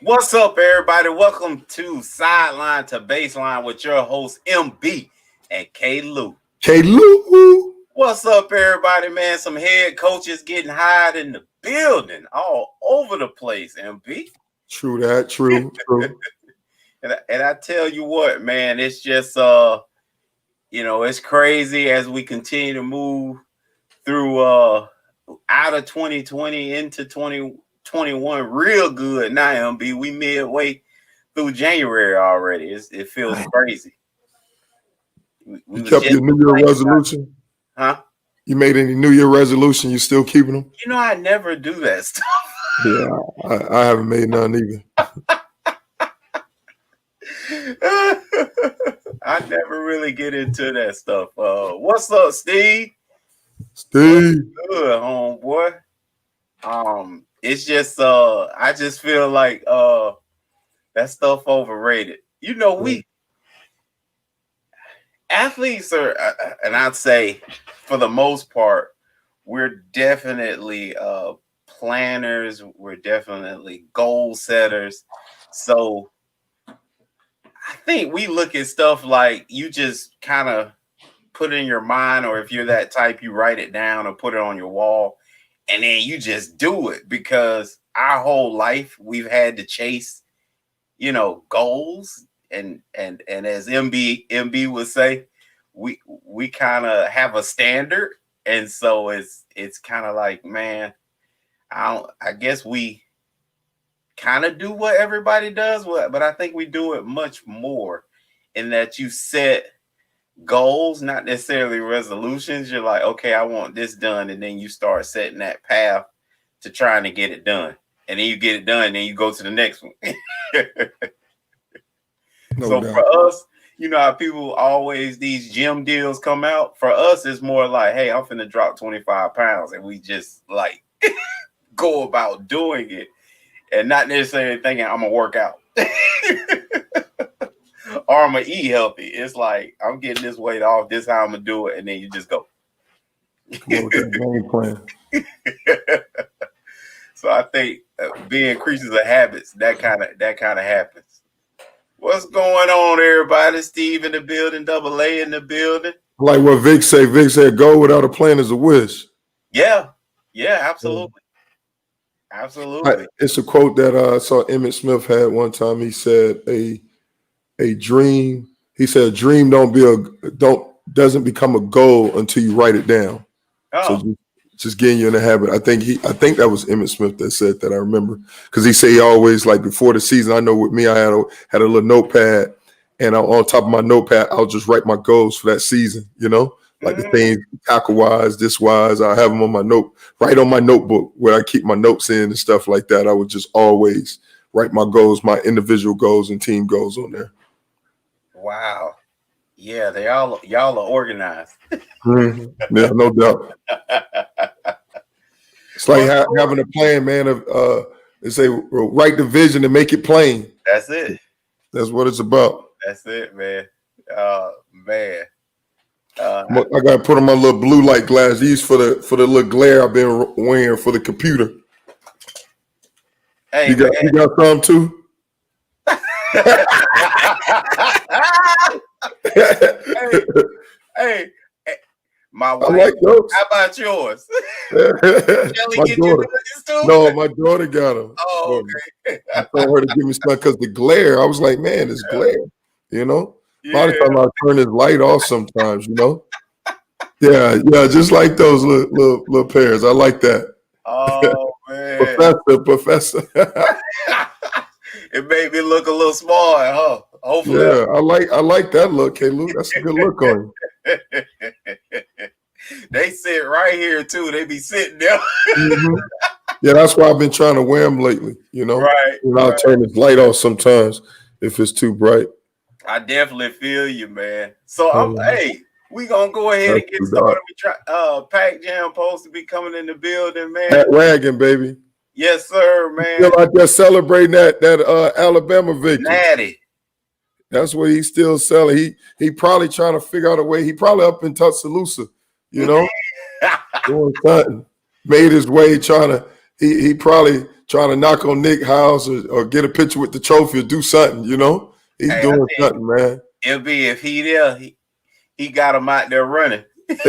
What's up, everybody? Welcome to Sideline to Baseline with your host MB and Klew. Klew. What's up, everybody? Man, some head coaches getting hired in the building, all over the place. MB. True that. True. And I tell you what, man, it's just it's crazy as we continue to move through out of 2020 into 2021 real good now, MB. We midway through January already. It feels crazy. You kept your New Year resolution? Huh? You made any New Year resolution? You still keeping them? You know, I never do that stuff. Yeah, I haven't made none either. I never really get into that stuff. What's up, Steve? Steve. Good, homeboy. It's just I just feel like that stuff overrated. You know, we athletes are, and I'd say for the most part, we're definitely planners. We're definitely goal setters. So I think we look at stuff like you just kind of put in your mind, or if you're that type, you write it down or put it on your wall, and then you just do it because our whole life we've had to chase, goals, and as MB would say, we kind of have a standard, and so it's kind of like, man, I guess we kind of do what everybody does, but I think we do it much more in that you set goals, not necessarily resolutions. You're like, okay, I want this done, and then you start setting that path to trying to get it done, and then you get it done, and then you go to the next one. So for us, you know how people always, these gym deals come out. For us, it's more like, hey, I'm finna drop 25 pounds, and we just like go about doing it and not necessarily thinking I'm gonna work out or I'm gonna eat healthy. It's like, I'm getting this weight off, this is how I'm gonna do it, and then you just go. Come on with that game plan. So I think being creatures of habits, that kind of happens. What's going on, everybody? Steve in the building, Double A in the building. Like what Vic said. Vic said, "Go without a plan is a wish." Yeah, absolutely. Absolutely. It's a quote that I saw Emmett Smith had one time. He said, "A dream." He said, "A dream doesn't become a goal until you write it down." Oh. So just getting you in the habit. I think that was Emmett Smith that said that. I remember because he said he always, like, before the season. I know with me, I had a little notepad, and on top of my notepad, I'll just write my goals for that season. Like the things tackle wise, this wise. I have them on my my notebook where I keep my notes in and stuff like that. I would just always write my goals, my individual goals and team goals on there. Wow. Yeah, y'all are organized. Yeah, no doubt. It's like having a plan, man. They say write the vision and make it plain. That's it. That's what it's about. That's it, man. Man. I gotta put on my little blue light glass. These for the little glare I've been wearing for the computer. Hey, you got some too? hey, my wife. I like those. How about yours? My daughter. No, my daughter got them. Oh, okay. I told her to give me some because the glare. I was like, man, it's glare. A lot of times I turn this light off sometimes. Yeah, just like those little pairs. I like that. Oh man, Professor. It made me look a little small, huh? Hopefully. Yeah, I like that look, Klew. That's a good look on you. They sit right here too. They be sitting there. Mm-hmm. Yeah, that's why I've been trying to wear them lately. Right. I'll turn this light off sometimes if it's too bright. I definitely feel you, man. So hey, we gonna go ahead and get started. We try. Pac Jam supposed to be coming in the building, man. Pat Wagon, baby. Yes, sir, man. Still out there celebrating that Alabama victory. Natty. That's what he's still selling. He probably trying to figure out a way. He probably up in Tuscaloosa, doing something. Made his way he probably trying to knock on Nick's house or get a picture with the trophy or do something, you know? He's Hey, I doing think something, man. it'll be if he there, he got him out there running. One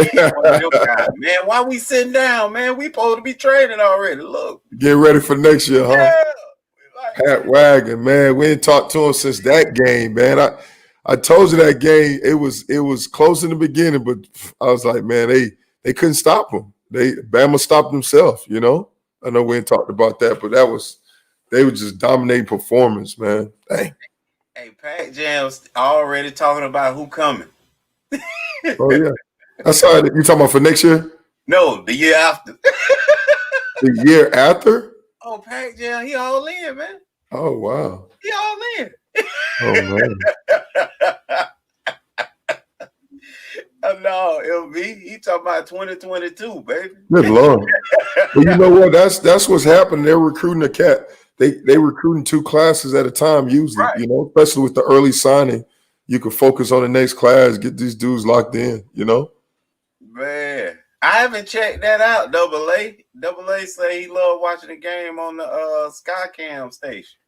of them guys. Man, why we sitting down, man? We supposed to be training already. Look. Get ready for next year, huh? Yeah. Like, Pat Wagon, man. We ain't talked to him since that game, man. I told you that game, it was close in the beginning, but I was like, man, they couldn't stop him. Bama stopped himself, you know? I know we ain't talked about that, but they were just dominating performance, man. Dang. hey, Pac Jam's already talking about who coming. Oh, yeah. I saw it. You talking about for next year? No, the year after. The year after? Oh, Pac Jam, he all in, man. Oh, wow. He all in. Oh, man. No, LB, he talking about 2022, baby. Good Lord. But you know what? That's what's happening. They're recruiting a cat. They recruiting 2 classes at a time usually, Right. you know, especially with the early signing. You can focus on the next class, get these dudes locked in, you know? Man, I haven't checked that out, Double A. Double A say he loved watching the game on the Skycam station.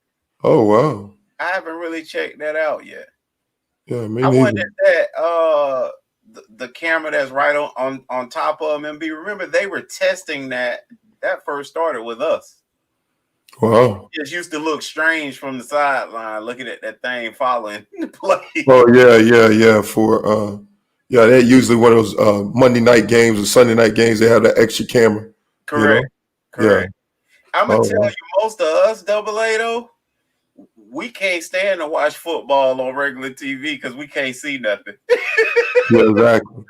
Oh, wow. I haven't really checked that out yet. Yeah, me I neither. wonder if that the camera that's right on top of him, MB. Remember, they were testing that first started with us. Wow. It just used to look strange from the sideline, looking at that thing following the play. Oh, yeah. For that usually one of those Monday night games or Sunday night games, they have that extra camera. Correct. You know? Correct. Yeah. I'm gonna tell you, most of us, Double A though, we can't stand to watch football on regular TV because we can't see nothing. Yeah, exactly.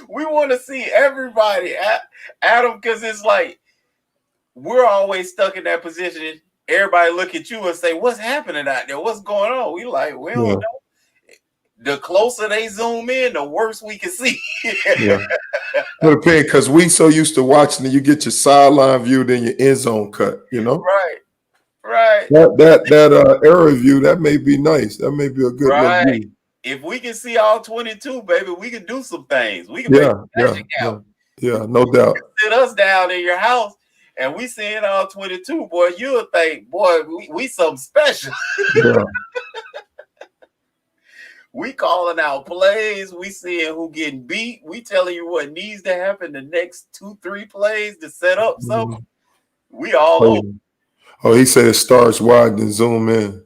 We want to see everybody at them because it's like we're always stuck in that position. Everybody look at you and say, "What's happening out there? What's going on?" We like, we don't know. The closer they zoom in, the worse we can see. Yeah. But because we so used to watching it, you get your sideline view, then your end zone cut, you know? Right. That area view, that may be nice. That may be a good little view. If we can see all 22, baby, we can do some things. We can make magic out. Yeah, no doubt. Sit us down in your house and we seeing all 22, boy, you'll think, boy, we something special. Yeah. We calling out plays. We seeing who getting beat. We telling you what needs to happen the next 2-3 plays to set up something. We all over. Oh, he said it starts wide and zoom in.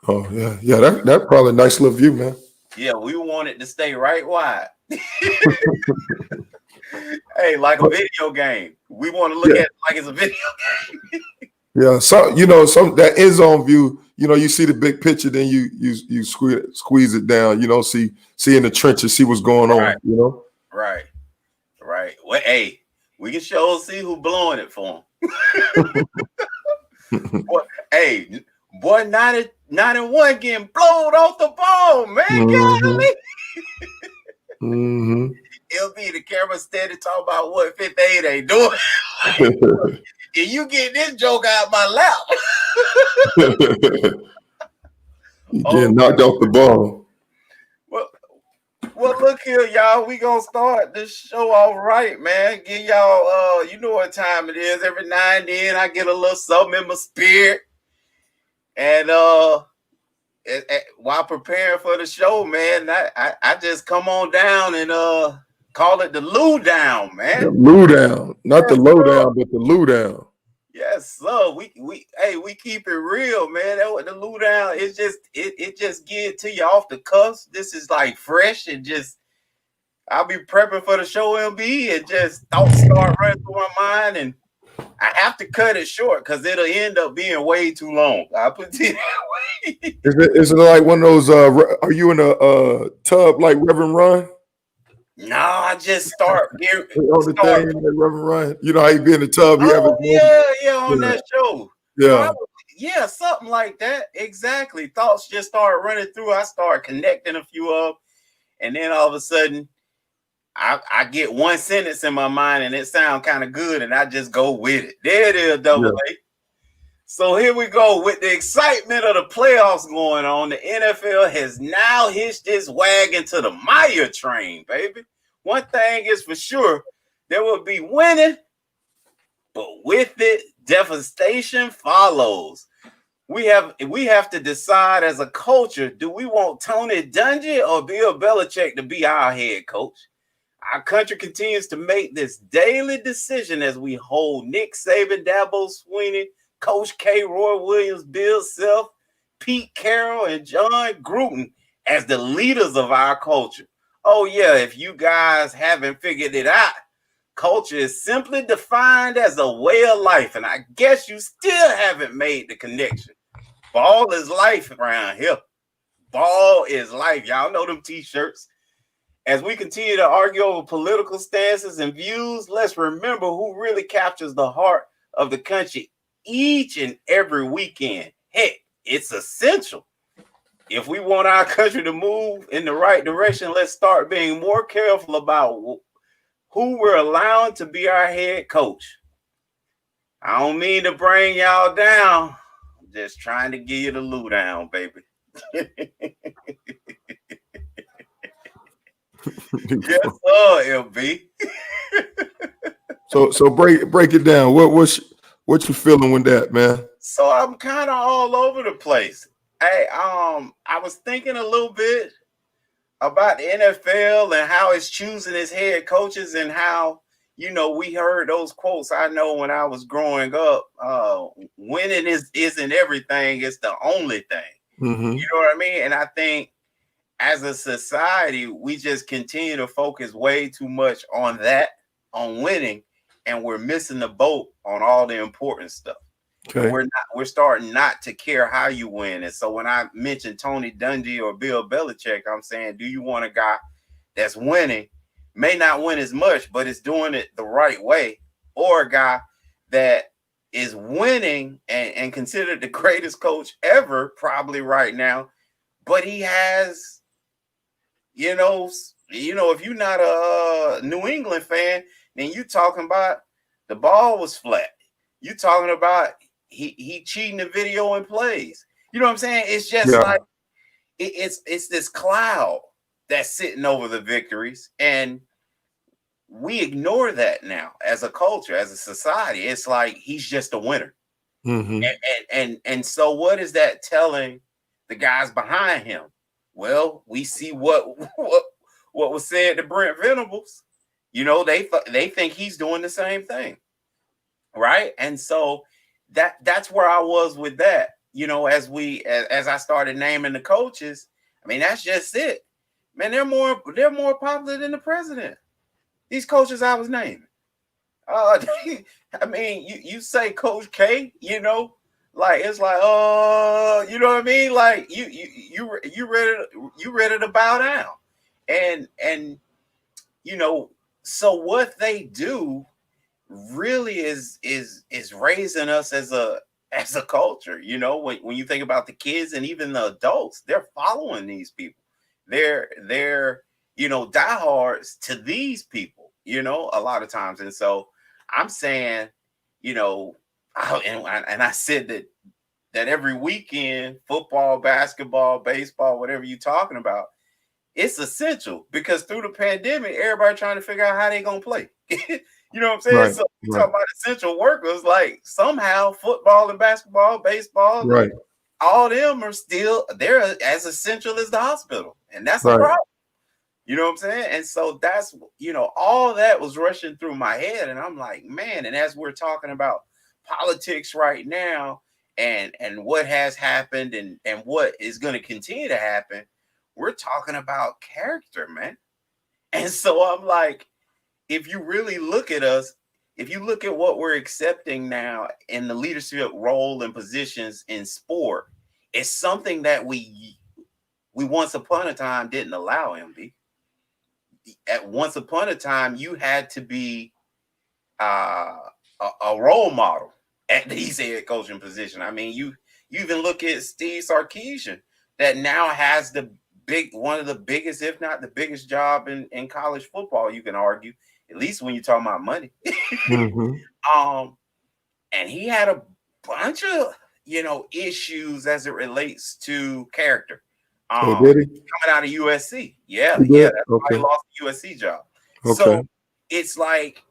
Oh, yeah. That probably a nice little view, man. Yeah, we want it to stay right wide. Hey, like a video game. We want to look at it like it's a video game. Yeah, so that end zone view, you see the big picture, then you squeeze it down, see in the trenches, see what's going on, Right. Well, hey, we can sure see who blowing it for him. Boy, 91 getting blown off the ball, man. Mm-hmm. It'll be the camera steady talking about what 58 ain't doing. And you get this joke out my lap. You getting knocked off the ball. Well, look here, y'all. We gonna start this show all right, man. Give y'all, you know what time it is. Every now and then, I get a little something in my spirit, and while preparing for the show, man, I just come on down and call it the Lou Down, man. The Lou Down, not the low down, but the Lou Down. Yes, sir. We keep it real, man. That the Lou Down. It's just it just get to you off the cuff. This is like fresh and just. I'll be prepping for the show, MB, and just thoughts start running through my mind, and I have to cut it short because it'll end up being way too long. I put it that way. Is it like one of those? Are you in a tub like Reverend Ron? No, I just start here. On the thing, like Reverend Ron. You know how you be in the tub? On that show. Yeah. Yeah, something like that. Exactly. Thoughts just start running through. I start connecting a few of them, and then all of a sudden, I get one sentence in my mind, and it sounds kind of good, and I just go with it. There it is, Double A. So here we go with the excitement of the playoffs going on. The NFL has now hitched its wagon to the Meyer train, baby. One thing is for sure, there will be winning, but with it, devastation follows. We have to decide as a culture, do we want Tony Dungy or Bill Belichick to be our head coach? Our country continues to make this daily decision as we hold Nick Saban, Dabo Swinney, Coach K, Roy Williams, Bill Self, Pete Carroll, and John Gruden as the leaders of our culture. Oh, yeah, if you guys haven't figured it out, culture is simply defined as a way of life. And I guess you still haven't made the connection. Ball is life around here. Ball is life. Y'all know them t-shirts. As we continue to argue over political stances and views, let's remember who really captures the heart of the country each and every weekend. Heck, it's essential. If we want our country to move in the right direction, let's start being more careful about who we're allowing to be our head coach. I don't mean to bring y'all down. I'm just trying to give you the lowdown, baby. Yes, LB. So break it down. What you feeling with that, man? So I'm kind of all over the place. I was thinking a little bit about the NFL and how it's choosing its head coaches and how, we heard those quotes. I know when I was growing up, winning isn't everything, it's the only thing. Mm-hmm. You know what I mean? And I think as a society, we just continue to focus way too much on winning, and we're missing the boat on all the important stuff. Okay. We're starting not to care how you win. And so when I mentioned Tony Dungy or Bill Belichick, I'm saying, do you want a guy that's winning, may not win as much, but is doing it the right way, or a guy that is winning and considered the greatest coach ever, probably right now, but he has, if you're not a New England fan, then you talking about the ball was flat. You talking about he cheating the video and plays. You know what I'm saying? It's just like it's this cloud that's sitting over the victories, and we ignore that now as a culture, as a society. It's like he's just a winner. Mm-hmm. And so what is that telling the guys behind him? Well, we see what was said to Brent Venables. They think he's doing the same thing, right? And so that's where I was with that. As I started naming the coaches, I mean, that's just it, man. They're more popular than the president. These coaches I was naming. I mean, you say Coach K, like it's like, you know what I mean? Like you ready to bow down, and so what they do really is raising us as a culture. When you think about the kids and even the adults, they're following these people. They're diehards to these people. A lot of times, and so I'm saying, and I said that every weekend, football, basketball, baseball, whatever you're talking about, it's essential because through the pandemic, everybody trying to figure out how they gonna play. You know what I'm saying? Right, So you talk about essential workers, like somehow football and basketball, baseball, right, all them are they're as essential as the hospital, and that's the right. problem. You know what I'm saying? And so that's, all that was rushing through my head. And I'm like, man, and as we're talking about politics right now and what has happened and what is going to continue to happen, we're talking about character, man. And so I'm like, if you really look at us, if you look at what we're accepting now in the leadership role and positions in sport, it's something that we once upon a time didn't allow, MB. At once upon a time, you had to be a role model at these head coaching position. I mean, you even look at Steve Sarkisian, that now has one of the biggest, if not the biggest job in college football, you can argue, at least when you're talking about money. Mm-hmm. And he had a bunch of, issues as it relates to character. Did he? Coming out of USC. Yeah, He yeah, did? that's why he Okay. lost the USC job. Okay. So it's like,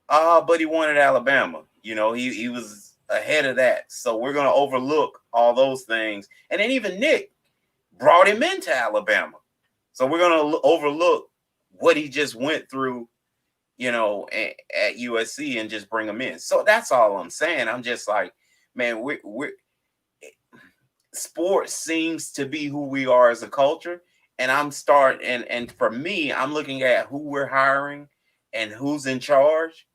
but he wanted Alabama. He was ahead of that. So we're gonna overlook all those things. And then even Nick brought him into Alabama. So we're gonna overlook what he just went through, at USC and just bring him in. So that's all I'm saying. I'm just like, man, we're sports seems to be who we are as a culture. And and for me, I'm looking at who we're hiring and who's in charge.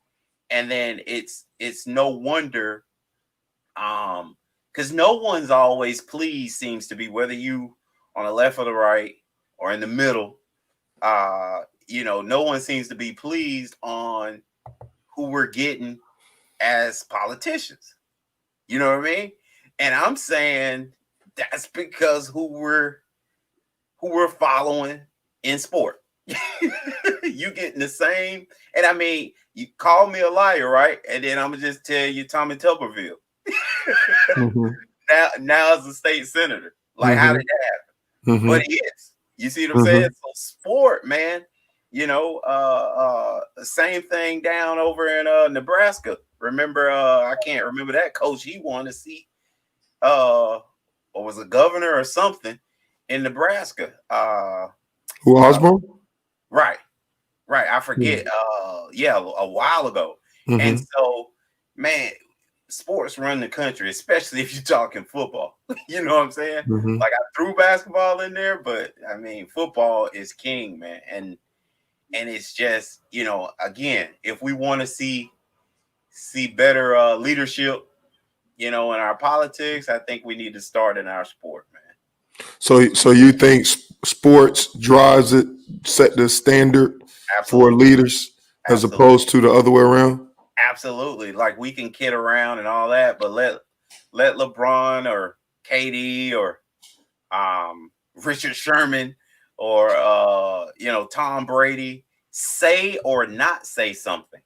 And then it's no wonder, because no one's always pleased, seems to be, whether you on the left or the right or in the middle. No one seems to be pleased on who we're getting as politicians. You know what I mean? And I'm saying that's because who we're following in sport. You getting the same, and I mean, you call me a liar, right? And then I'm gonna just tell you Tommy Tuberville. Mm-hmm. Now as a state senator. Like, how did that happen? Mm-hmm. But he is. You see what I'm saying? So sport, man. Same thing down over in Nebraska. Remember, I can't remember that coach. He won a seat, or was a governor or something in Nebraska. Who, Osborne? Right. I forget. A while ago. Mm-hmm. And so, man, sports run the country, especially if you're talking football. You know what I'm saying? Mm-hmm. Like, I threw basketball in there, but I mean, football is king, man. And it's just, again, if we want to see better leadership, in our politics, I think we need to start in our sport, man. So you think sports drives it, set the standard Absolutely. for leaders, as opposed to the other way around? Absolutely. Like, we can kid around and all that, but let LeBron or KD or Richard Sherman or Tom Brady say or not say something,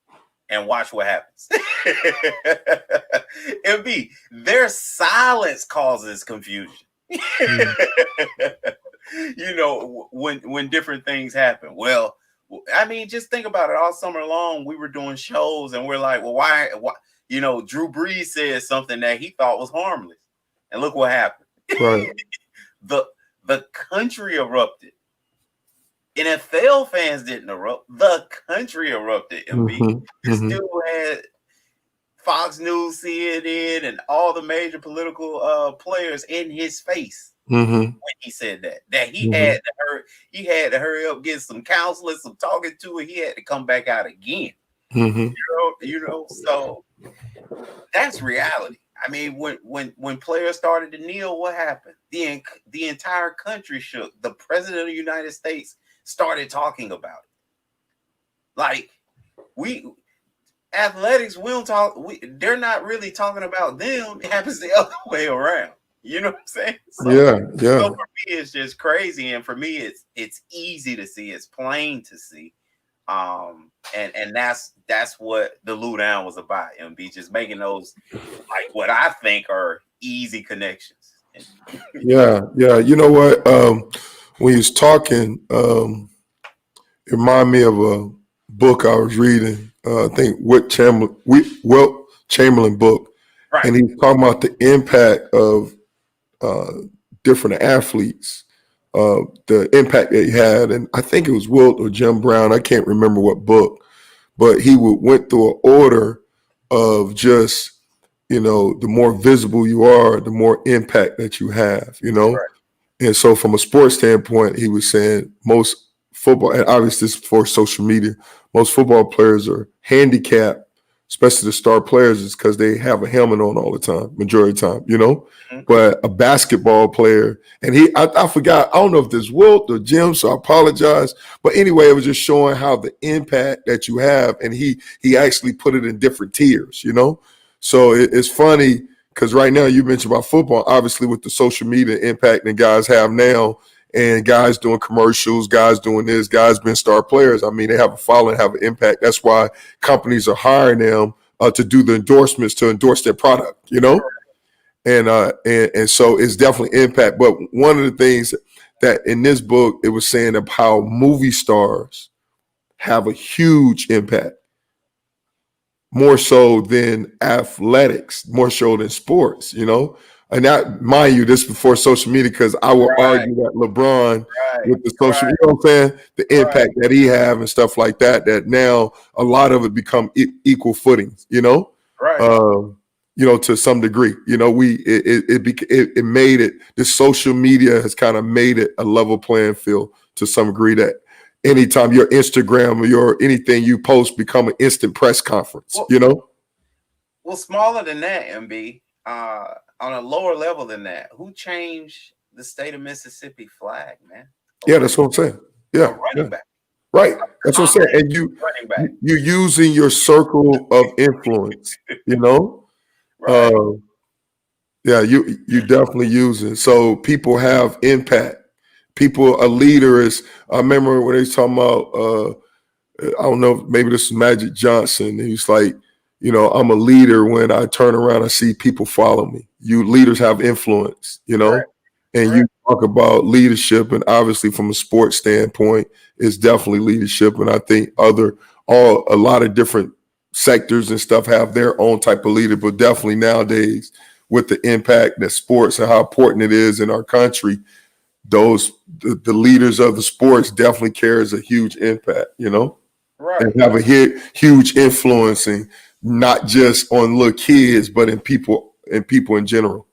and watch what happens. MB, their silence causes confusion. When different things happen. Well, I mean, just think about it. All summer long, we were doing shows, and we're like, well, why? Drew Brees said something that he thought was harmless, and look what happened. Right. The country erupted. NFL fans didn't erupt. The country erupted. MB. Mm-hmm. Still had Fox News, CNN, and all the major political players in his face when he said that he had to hurry up, get some counseling, some talking to, and he had to come back out again. So that's reality. I mean, when players started to kneel, what happened? The entire country shook. The president of the United States started talking about it. Like, athletics, we don't talk. They're not really talking about them. It happens the other way around. You know what I'm saying? So for me, it's just crazy, and for me, it's easy to see. It's plain to see. And that's what the Lou Down was about. MB, just making those, like, what I think are easy connections. Yeah. You know what? When he was talking, it reminded me of a book I was reading. I think Wilt Chamberlain book, Right. And he's talking about the impact of different athletes, the impact they had. And I think it was Wilt or Jim Brown. I can't remember what book, but he went through an order of just, the more visible you are, the more impact that you have, Right. And so from a sports standpoint, he was saying most football, and obviously this is for social media, most football players are handicapped, especially the star players, is because they have a helmet on all the time, majority of the time, Mm-hmm. But a basketball player, and I forgot, I don't know if this Wilt or Jim, so I apologize. But anyway, it was just showing how the impact that you have, and he actually put it in different tiers, So it's funny because right now you mentioned about football, obviously with the social media impact that guys have now, and guys doing commercials, guys doing this, guys being star players. I mean, they have a following, have an impact. That's why companies are hiring them to do the endorsements, to endorse their product, And so it's definitely impact. But one of the things that in this book, it was saying of how movie stars have a huge impact. more so than athletics, more so than sports, And that, mind you, this before social media, because I will Right, argue that LeBron right, with the social, right, what I'm saying, the right, impact that he have and stuff like that, that now a lot of it become equal footings, right. um, to some degree, it made it, the social media has kind of made it a level playing field to some degree, that anytime your Instagram or your anything you post become an instant press conference, Well, well, smaller than that, MB. On a lower level than that, who changed the state of Mississippi flag, man? A Yeah, running, that's what I'm saying. a Yeah, yeah. running back, Right. That's what I'm saying. college And running back. you're using your circle of influence, you know? Right, Uh, yeah, you definitely use it. So people have impact. People, a leader is, I remember when they was talking about I don't know, maybe this is Magic Johnson. He's like, I'm a leader when I turn around and see people follow me. You leaders have influence, correct, and you correct. talk about leadership, and obviously from a sports standpoint, it's definitely leadership. And I think a lot of different sectors and stuff have their own type of leader, but definitely nowadays with the impact that sports and how important it is in our country, the leaders of the sports definitely carries a huge impact, and Right, have a huge influencing not just on little kids, but in people in general.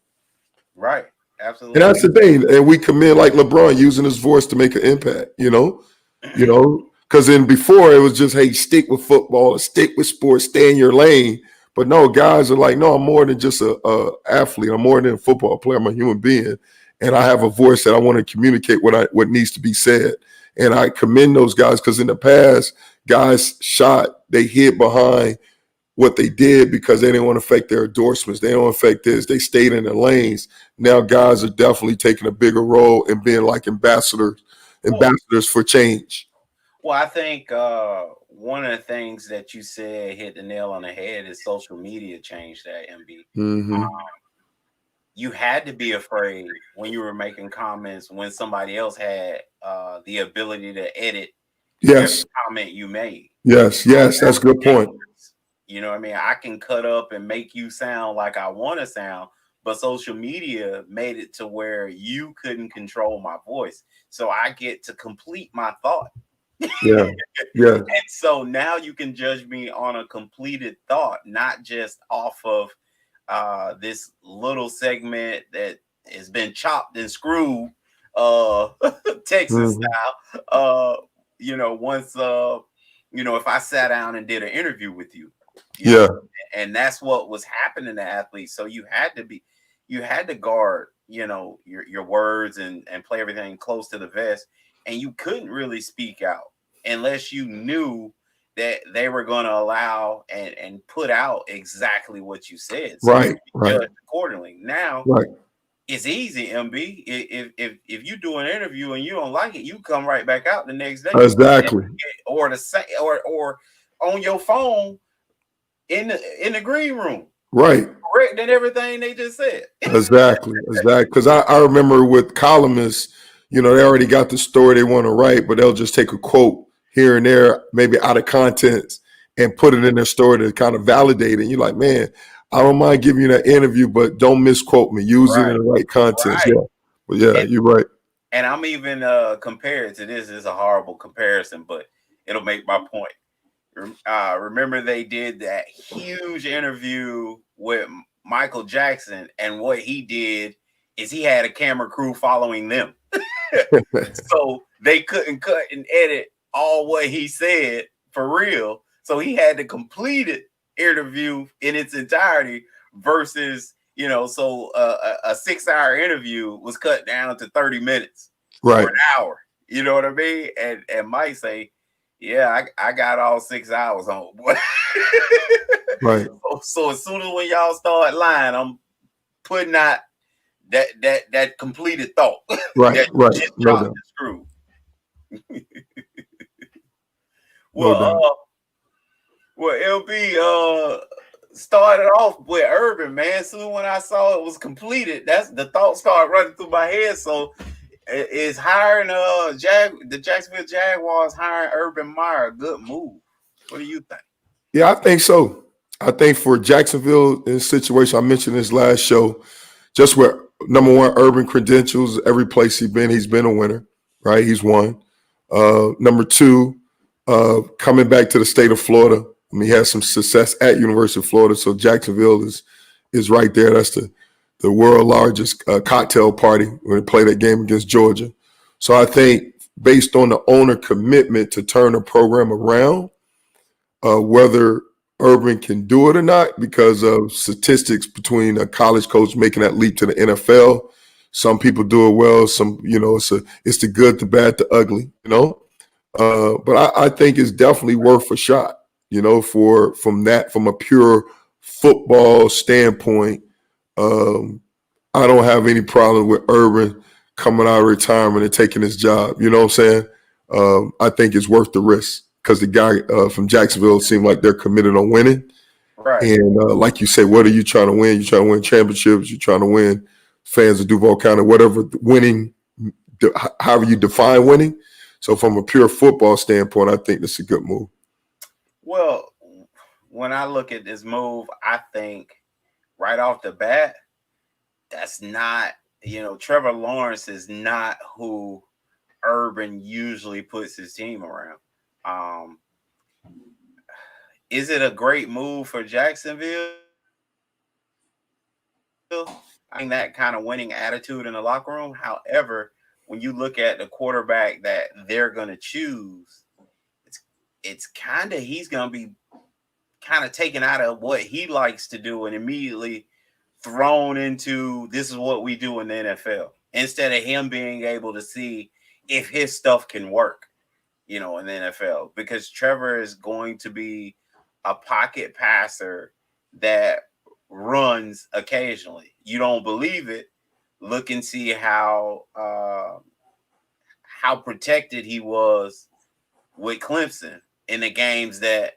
right. And Absolutely. that's the thing. And we commend like LeBron using his voice to make an impact, because then before it was just, hey, stick with football, stick with sports, stay in your lane. But no, guys are like, no, I'm more than just a athlete. I'm more than a football player. I'm a human being, and I have a voice that I want to communicate what needs to be said. And I commend those guys, because in the past, guys they hid behind what they did because they didn't want to affect their endorsements. They don't affect this. They stayed in their lanes. Now guys are definitely taking a bigger role and being like Well, ambassadors for change. well, I think one of the things that you said hit the nail on the head is social media changed that, MB. Mm-hmm. You had to be afraid when you were making comments when somebody else had the ability to edit every Yes, comment you made. yes. That's a good point. Dangerous. You know what I mean? I can cut up and make you sound like I want to sound, but social media made it to where you couldn't control my voice. So I get to complete my thought. Yeah, yeah, And so now you can judge me on a completed thought, not just off of this little segment that has been chopped and screwed, uh, Texas mm-hmm. style. Once if I sat down and did an interview with you, you know, Yeah, and that's what was happening to athletes. So you had to guard, your words and play everything close to the vest, and you couldn't really speak out unless you knew that they were going to allow and put out exactly what you said, so you right, can be right, judged accordingly. Now right. it's easy, MB. If you do an interview and you don't like it, you come right back out the next day, Exactly. or the same, or on your phone in the green room, Right. correcting everything they just said. Exactly. Because I remember with columnists, they already got the story they want to write, but they'll just take a quote here and there, maybe out of context, and put it in their story to kind of validate it. And you're like, man, I don't mind giving you that interview, but don't misquote me. Use it in Right, the right context. right. Yeah. But yeah, And you're right. and I'm even compared to this. Is a horrible comparison, but it'll make my point. Remember they did that huge interview with Michael Jackson, and what he did is he had a camera crew following them, so they couldn't cut and edit all what he said for real. So he had to complete it interview in its entirety versus a 6 hour interview was cut down to 30 minutes or Right. an hour. You know what I mean? And Mike say, yeah, I got all 6 hours on, boy. Right. So as soon as when y'all start lying, I'm putting out that completed thought Right. that you Right. just No chopped doubt. and screwed. No Well, doubt. LB started off with Urban, man. Soon when I saw it was completed, that's the thought started running through my head. So is hiring the Jacksonville Jaguars hiring Urban Meyer a good move? What do you think? Yeah, I think so. I think for Jacksonville in this situation, I mentioned this last show, just where number one, urban credentials, every place he's been a winner, right? He's won. Number two, coming back to the state of Florida. I mean, he has some success at University of Florida, so Jacksonville is right there. That's the world largest cocktail party when they play that game against Georgia. So I think based on the owner commitment to turn the program around, whether Urban can do it or not because of statistics between a college coach making that leap to the NFL. Some people do it well. Some, it's the good, the bad, the ugly, But I think it's definitely worth a shot, from a pure football standpoint. I don't have any problem with Urban coming out of retirement and taking his job. You know what I'm saying? I think it's worth the risk because the guy from Jacksonville seemed like they're committed on winning. Right. And like you say, what are you trying to win? You're trying to win championships. You're trying to win fans of Duval County, whatever winning, however you define winning. So from a pure football standpoint, I think this is a good move. Well, when I look at this move, I think right off the bat, that's not, Trevor Lawrence is not who Urban usually puts his team around. Is it a great move for Jacksonville? I think that kind of winning attitude in the locker room. However, when you look at the quarterback that they're going to choose, it's kind of, he's going to be kind of taken out of what he likes to do and immediately thrown into this is what we do in the NFL instead of him being able to see if his stuff can work, in the NFL, because Trevor is going to be a pocket passer that runs occasionally. You don't believe it? Look and see how protected he was with Clemson in the games that,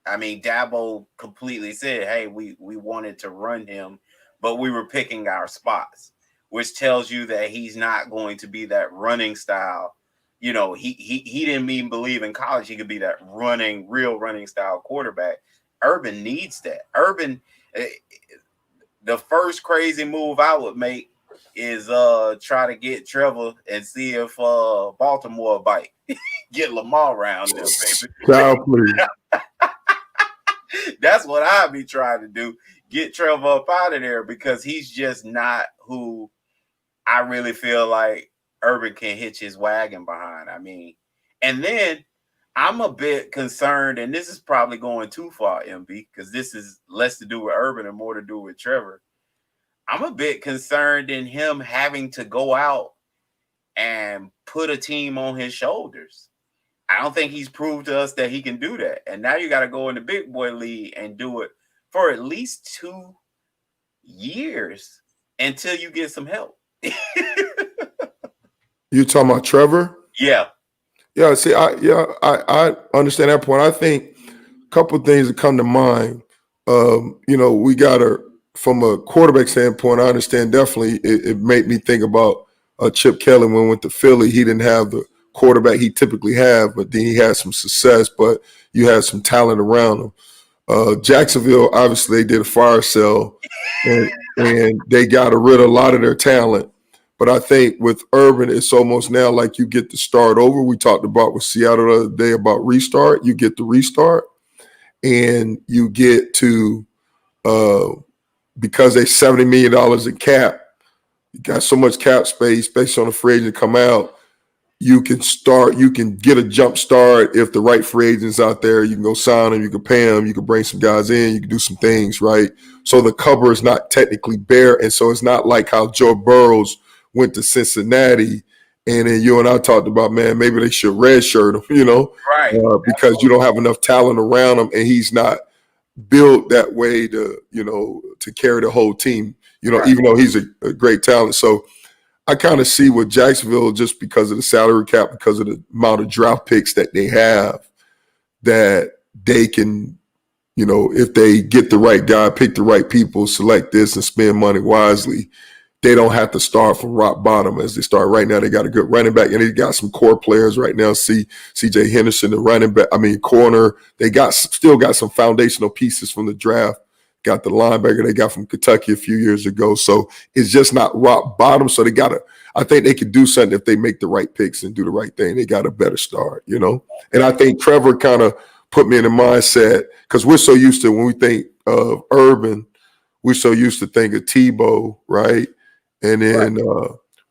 Dabo completely said, hey, we wanted to run him, but we were picking our spots, which tells you that he's not going to be that running style. He didn't even believe in college he could be that real running style quarterback. Urban needs that. Urban, the first crazy move I would make is try to get Trevor and see if Baltimore bite. Get Lamar around there, baby. Child, please. That's what I'd be trying to do. Get Trevor up out of there because he's just not who I really feel like Urban can hitch his wagon behind. And then I'm a bit concerned, and this is probably going too far, MB, because this is less to do with Urban and more to do with Trevor. I'm a bit concerned in him having to go out and put a team on his shoulders. I don't think he's proved to us that he can do that. And now you got to go in the big boy league and do it for at least 2 years until you get some help. You talking about Trevor? Yeah. Yeah. See, I understand that point. I think a couple of things that come to mind. We got to, from a quarterback standpoint, I understand definitely it made me think about Chip Kelly when we went to Philly. He didn't have the quarterback he typically have, but then he had some success, but you had some talent around him. Jacksonville, obviously, they did a fire sale and they got rid of a lot of their talent. But I think with Urban, it's almost now like you get to start over. We talked about with Seattle the other day about restart. You get the restart and you get to, because they $70 million in cap, you got so much cap space based on the free agent come out. You can get a jump start if the right free agent's out there. You can go sign them, you can pay them, you can bring some guys in, you can do some things, right? So the cover is not technically bare. And so it's not like how Joe Burrows went to Cincinnati and then you and I talked about, man, maybe they should redshirt him, right? Because you don't have enough talent around him and he's not built that way to carry the whole team, Right. Even though he's a great talent. So I kind of see with Jacksonville, just because of the salary cap, because of the amount of draft picks that they have, that they can, if they get the right guy, pick the right people, select this and spend money wisely, they don't have to start from rock bottom as they start right now. They got a good running back, and they got some core players right now. C.J. Henderson, the running back. Corner. They still got some foundational pieces from the draft. Got the linebacker they got from Kentucky a few years ago. So it's just not rock bottom. So I think they could do something if they make the right picks and do the right thing. They got a better start, And I think Trevor kind of put me in the mindset, because we're so used to, when we think of Urban, we're so used to think of Tebow, right? And then,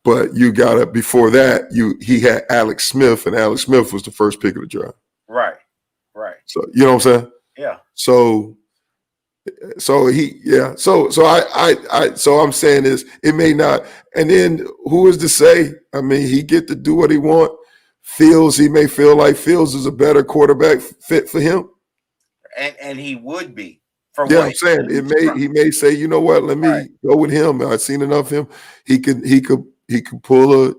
but you got it before that. He had Alex Smith, and Alex Smith was the first pick of the draft. Right. So you know what I'm saying? Yeah. So I'm saying this. It may not. And then who is to say? I mean, he get to do what he want. He may feel like Fields is a better quarterback fit for him, and he would be. I'm saying he may say, you know what, let me go with him. I've seen enough of him. He could pull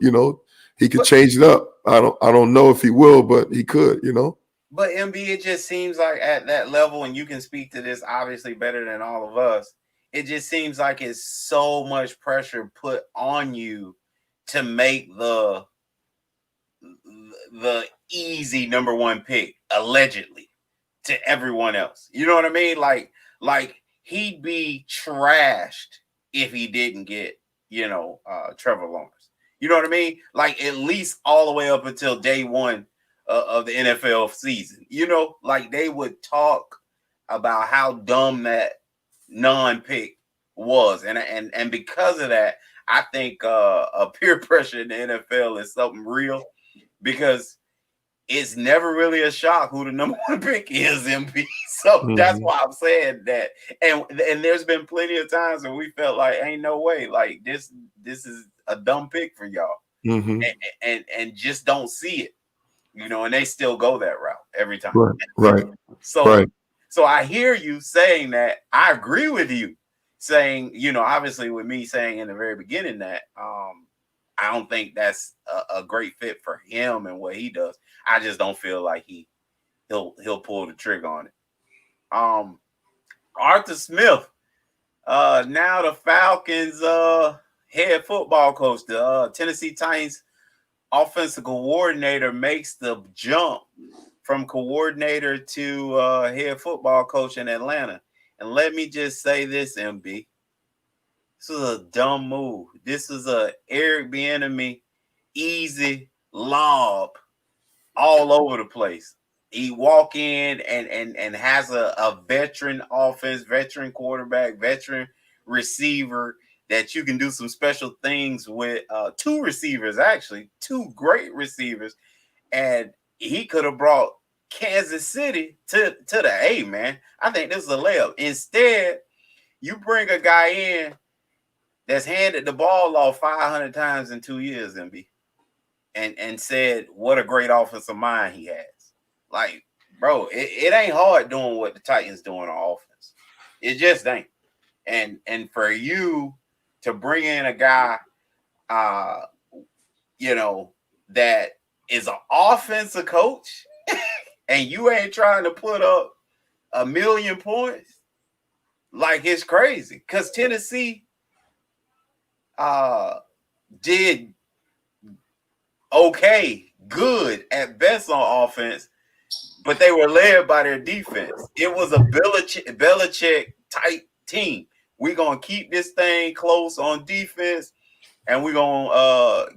he could change it up. I don't know if he will, but he could, But MB, it just seems like at that level, and you can speak to this obviously better than all of us, it just seems like it's so much pressure put on you to make the easy number one pick, allegedly, to everyone else. You know what I mean? Like he'd be trashed if he didn't get, Trevor Lawrence. You know what I mean? Like at least all the way up until day one of the NFL season. Like they would talk about how dumb that non-pick was. And because of that, I think a peer pressure in the NFL is something real, because it's never really a shock who the number one pick is, MB. So that's why I'm saying that. And there's been plenty of times where we felt like, ain't no way, like this is a dumb pick for y'all. And just don't see it, and they still go that route every time. Right. So I hear you saying that. I agree with you saying, obviously with me saying in the very beginning that I don't think that's a great fit for him and what he does. I just don't feel like he'll pull the trigger on it. Arthur Smith, now the Falcons head football coach, the Tennessee Titans offensive coordinator, makes the jump from coordinator to head football coach in Atlanta. And let me just say this, MB. This is a dumb move. This is a Eric Bieniemy easy lob all over the place. He walk in and has a veteran offense, veteran quarterback, veteran receiver that you can do some special things with. Two receivers, actually, two great receivers. And he could have brought Kansas City to the A, man. I think this is a layup. Instead, you bring a guy in that's handed the ball off 500 times in 2 years, MB, and said what a great offensive mind he has. Like, bro, it ain't hard doing what the Titans doing on offense. It just ain't. And for you to bring in a guy, that is an offensive coach, and you ain't trying to put up 1 million points, like it's crazy. Because Tennessee did good at best on offense, but they were led by their defense. It was a Belichick type team. We're gonna keep this thing close on defense, and we're gonna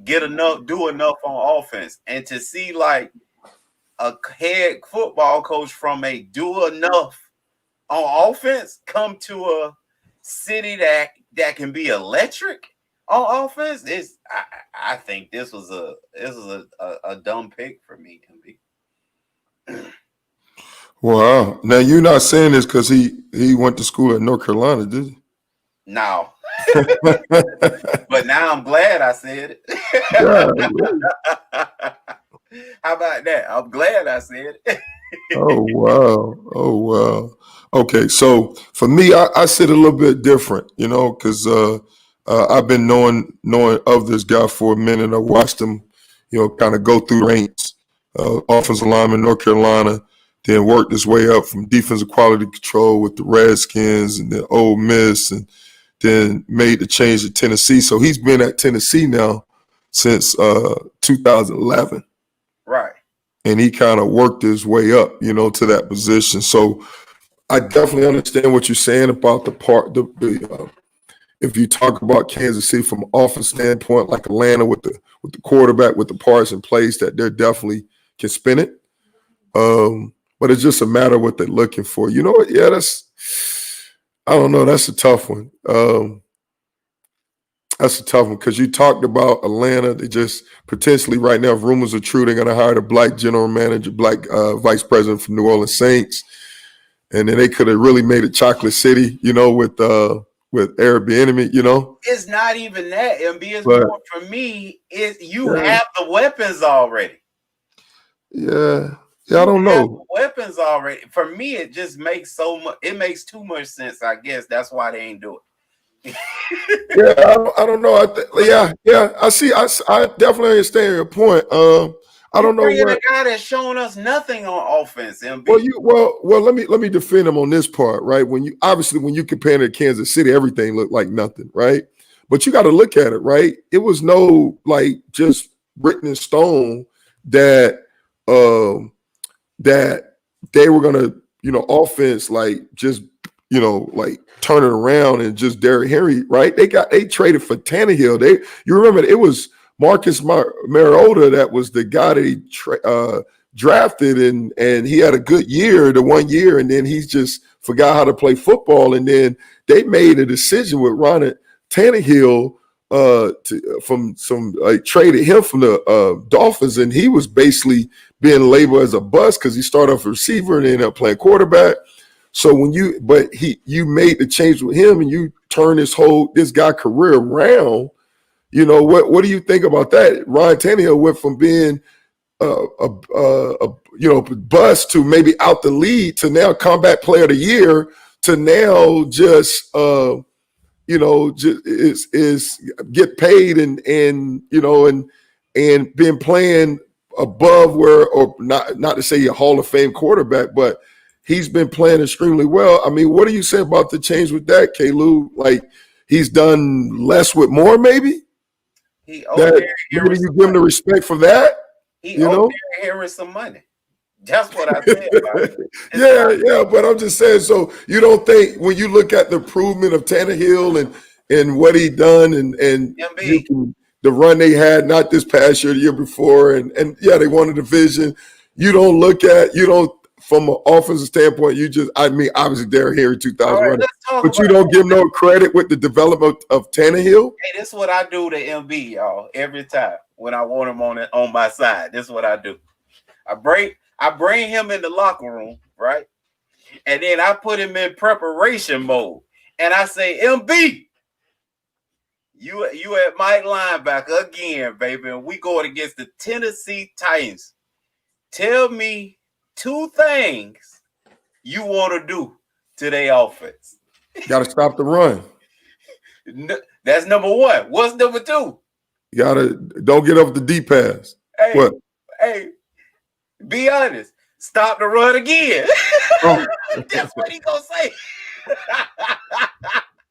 do enough on offense. And to see like a head football coach from a do enough on offense come to a city that can be electric on offense, I think this was a dumb pick for me, MB. Wow. Now you're not saying this because he went to school at North Carolina, did he? No. But now I'm glad I said it. Yeah. How about that? I'm glad I said it. Oh wow. Okay, so for me, I sit a little bit different, because I've been knowing of this guy for a minute. I watched him, kind of go through ranks, offensive lineman, North Carolina, then worked his way up from defensive quality control with the Redskins and then Ole Miss, and then made the change to Tennessee. So he's been at Tennessee now since 2011. Right. And he kind of worked his way up, to that position. So I definitely understand what you're saying about if you talk about Kansas City from an offense standpoint, like Atlanta with the quarterback, with the parts in place, that they're definitely can spin it. But it's just a matter of what they're looking for. You know what? Yeah, I don't know. That's a tough one. That's a tough one because you talked about Atlanta. They just potentially right now, if rumors are true, they're going to hire the black general manager, black vice president from New Orleans Saints. And then they could have really made it Chocolate City, with Airbnb, It's not even that, MB. It's more for me. You have the weapons already. Yeah, I don't know. Weapons already. For me, it just makes it makes too much sense. I guess that's why they ain't do it. Yeah, I don't know. I see. I definitely understand your point. I don't know where a guy that's showing us nothing on offense, MB. Well, let me defend him on this part, right? When you compare it to Kansas City, everything looked like nothing, right? But you got to look at it, right? It was no just written in stone that that they were gonna, offense just turn it around and just Derrick Henry, right? They traded for Tannehill. You remember it was Marcus Mariota that was the guy that he drafted, and he had a good year, the 1 year, and then he just forgot how to play football. And then they made a decision with Ron Tannehill traded him from the Dolphins, and he was basically being labeled as a bust because he started off a receiver and ended up playing quarterback. So you made the change with him and you turn this guy career around. What do you think about that? Ryan Tannehill went from being a bust to maybe out the lead to now comeback player of the year to now just is get paid and been playing above or not to say a Hall of Fame quarterback, but he's been playing extremely well. I mean, what do you say about the change with that, Klew? He's done less with more, maybe? You give him the respect for that? He owed Derrick Henry some money. That's what I said about it. Yeah, but I'm just saying, so you don't think when you look at the improvement of Tannehill and what he done and the run they had, not this past year, the year before, and they won a division, from an offensive standpoint, obviously Derrick Henry 2000, but you don't give no credit with the development of Tannehill? Hey, this is what I do to MB, y'all, every time when I want him on my side. This is what I do. I bring him in the locker room, right? And then I put him in preparation mode. And I say, MB, you at Mike linebacker again, baby. And we going against the Tennessee Titans. Tell me 2 things you want to do to their offense. Got to stop the run. That's number 1. What's number 2? Don't get off the deep pass. Hey, be honest. Stop the run again. Oh. That's what he gonna say.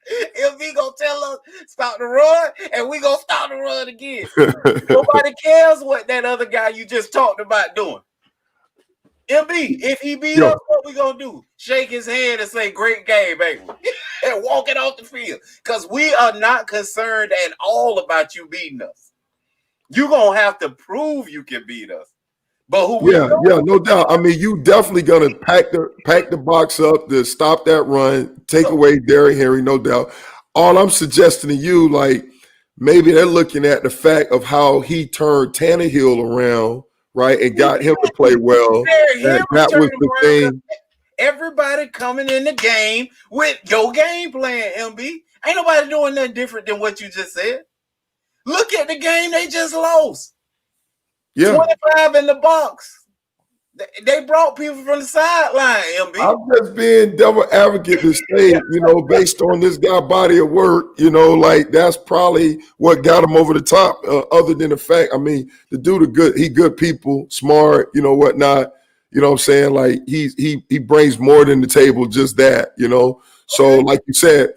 If he gonna tell us stop the run, and we gonna stop the run again. Nobody cares what that other guy you just talked about doing. MB, if he beat us, what we gonna do? Shake his hand and say, "Great game, baby," and walk it off the field. Because we are not concerned at all about you beating us. You're gonna have to prove you can beat us. But no doubt. I mean, you definitely gonna pack the box up to stop that run, take away Derrick Henry, no doubt. All I'm suggesting to you, maybe they're looking at the fact of how he turned Tannehill around, right, and got him to play well. That was the thing. Everybody coming in the game with your game plan, MB. Ain't nobody doing nothing different than what you just said. Look at the game they just lost. 25 in the box. They brought people from the sideline, MB. I'm just being devil advocate to say, based on this guy's body of work, that's probably what got him over the top. Other than the fact, the dude he good people, smart, whatnot. You know what I'm saying? He brings more than the table, just that, So like you said,